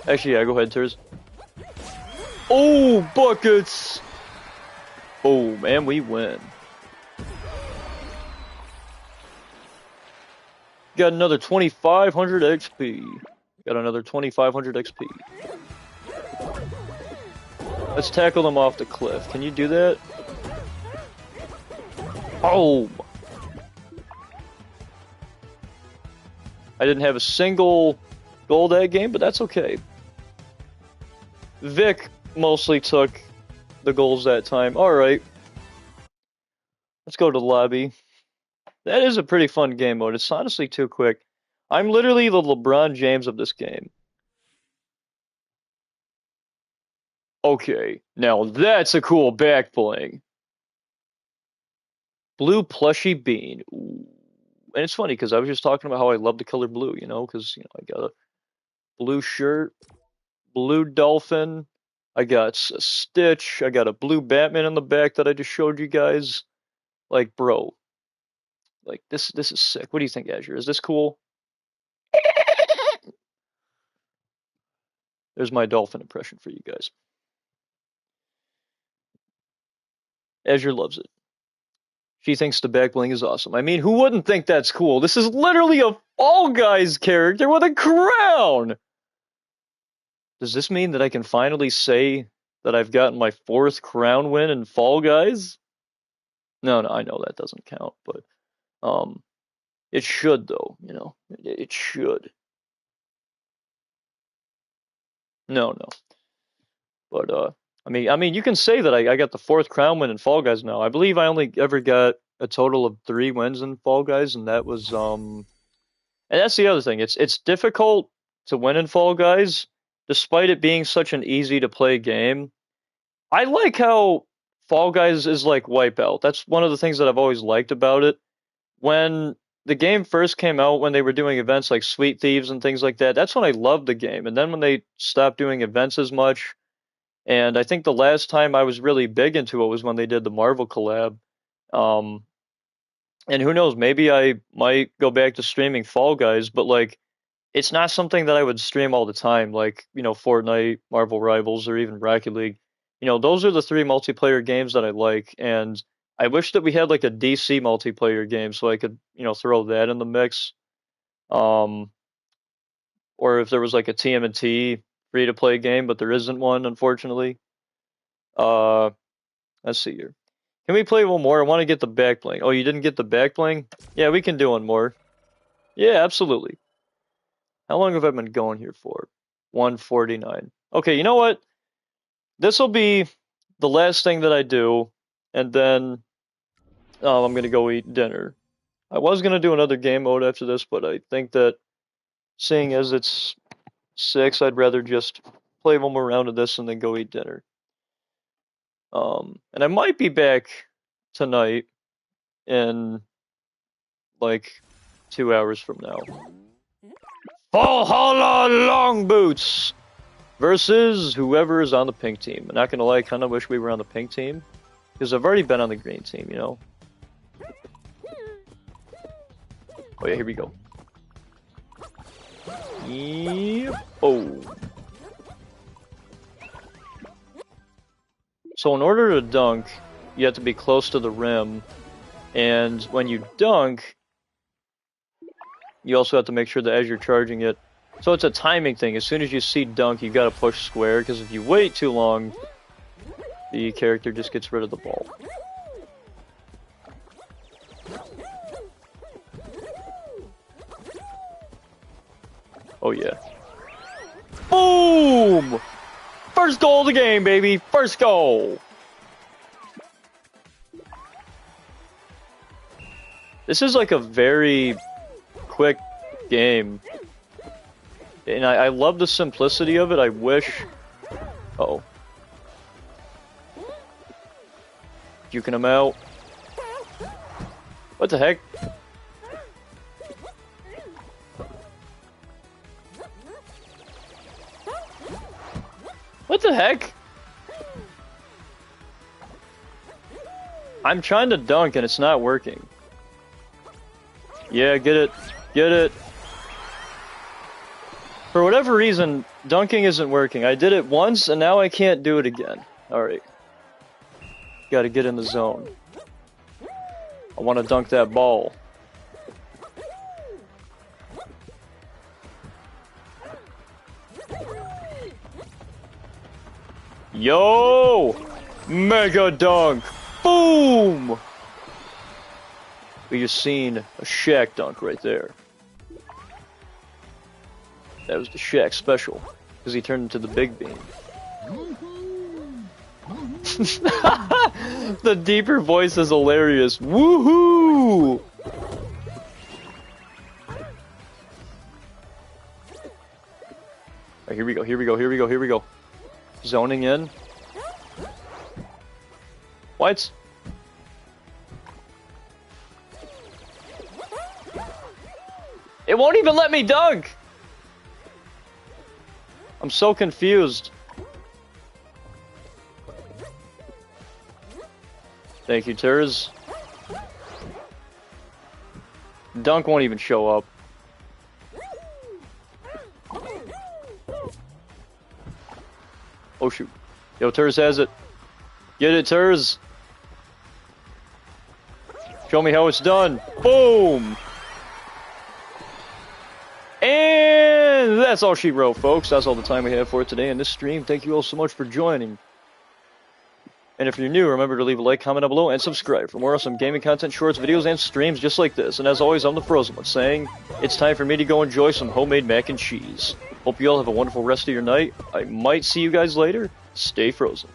Actually, yeah, go ahead, Turs. Oh, buckets! Oh, man, we win. Got another 2,500 XP. Got another 2,500 XP. Let's tackle them off the cliff. Can you do that? Oh! I didn't have a single goal that game, but that's okay. Vic mostly took the goals that time. Alright. Let's go to the lobby. That is a pretty fun game mode. It's honestly too quick. I'm literally the LeBron James of this game. Okay, now that's a cool back bling. Blue plushy bean. Ooh. And it's funny because I was just talking about how I love the color blue, because I got a blue shirt, blue dolphin, I got a Stitch, I got a blue Batman in the back that I just showed you guys. Like, bro, like this is sick. What do you think, Azure? Is this cool? There's my dolphin impression for you guys. Azure loves it. She thinks the back bling is awesome. I mean, who wouldn't think that's cool? This is literally a Fall Guys character with a crown! Does this mean that I can finally say that I've gotten my 4th crown win in Fall Guys? No, I know that doesn't count, but it should though, it should. No. But I mean, you can say that I got the 4th crown win in Fall Guys now. I believe I only ever got a total of 3 wins in Fall Guys, and that was and that's the other thing. It's difficult to win in Fall Guys, despite it being such an easy to play game. I like how Fall Guys is like Wipeout. That's one of the things that I've always liked about it. When the game first came out, when they were doing events like Sweet Thieves and things like that, that's when I loved the game. And then when they stopped doing events as much, and I think the last time I was really big into it was when they did the Marvel collab. And who knows, maybe I might go back to streaming Fall Guys, but like, it's not something that I would stream all the time, like, Fortnite, Marvel Rivals, or even Rocket League. Those are the 3 multiplayer games that I like, and I wish that we had like a DC multiplayer game so I could, throw that in the mix. Or if there was like a TMNT free-to-play game, but there isn't one, unfortunately. Let's see here. Can we play one more? I want to get the back bling. Oh, you didn't get the back bling? Yeah, we can do one more. Yeah, absolutely. How long have I been going here for? 149. Okay, you know what? This will be the last thing that I do, and then I'm going to go eat dinner. I was going to do another game mode after this, but I think that seeing as it's 6, I'd rather just play one more round of this and then go eat dinner. And I might be back tonight in like 2 hours from now. Valhalla Long Boots versus whoever is on the pink team. I'm not gonna lie, I kind of wish we were on the pink team because I've already been on the green team, Oh yeah, here we go. Yep. Oh. So in order to dunk, you have to be close to the rim, and when you dunk, you also have to make sure that as you're charging it, so it's a timing thing. As soon as you see dunk, you gotta push square, because if you wait too long, the character just gets rid of the ball. Oh yeah. Boom! First goal of the game, baby! First goal! This is like a very quick game. And I love the simplicity of it. I wish... Uh-oh. Juking him out. What the heck? What the heck? I'm trying to dunk and it's not working. Yeah, get it. Get it. For whatever reason, dunking isn't working. I did it once and now I can't do it again. Alright. Gotta get in the zone. I want to dunk that ball. Yo! Mega dunk! Boom! We just seen a Shaq dunk right there. That was the Shaq special, because he turned into the Big Bean. The deeper voice is hilarious. Woohoo! Right, here we go, here we go, here we go, here we go. Zoning in. What? It won't even let me dunk! I'm so confused. Thank you, Turs. Dunk won't even show up. Oh shoot. Yo, Turs has it. Get it, Turs. Show me how it's done. Boom! And that's all she wrote, folks. That's all the time we have for today in this stream. Thank you all so much for joining. And if you're new, remember to leave a like, comment down below, and subscribe for more awesome gaming content, shorts, videos, and streams just like this. And as always, I'm the Frozen One, saying it's time for me to go enjoy some homemade mac and cheese. Hope you all have a wonderful rest of your night. I might see you guys later. Stay frozen.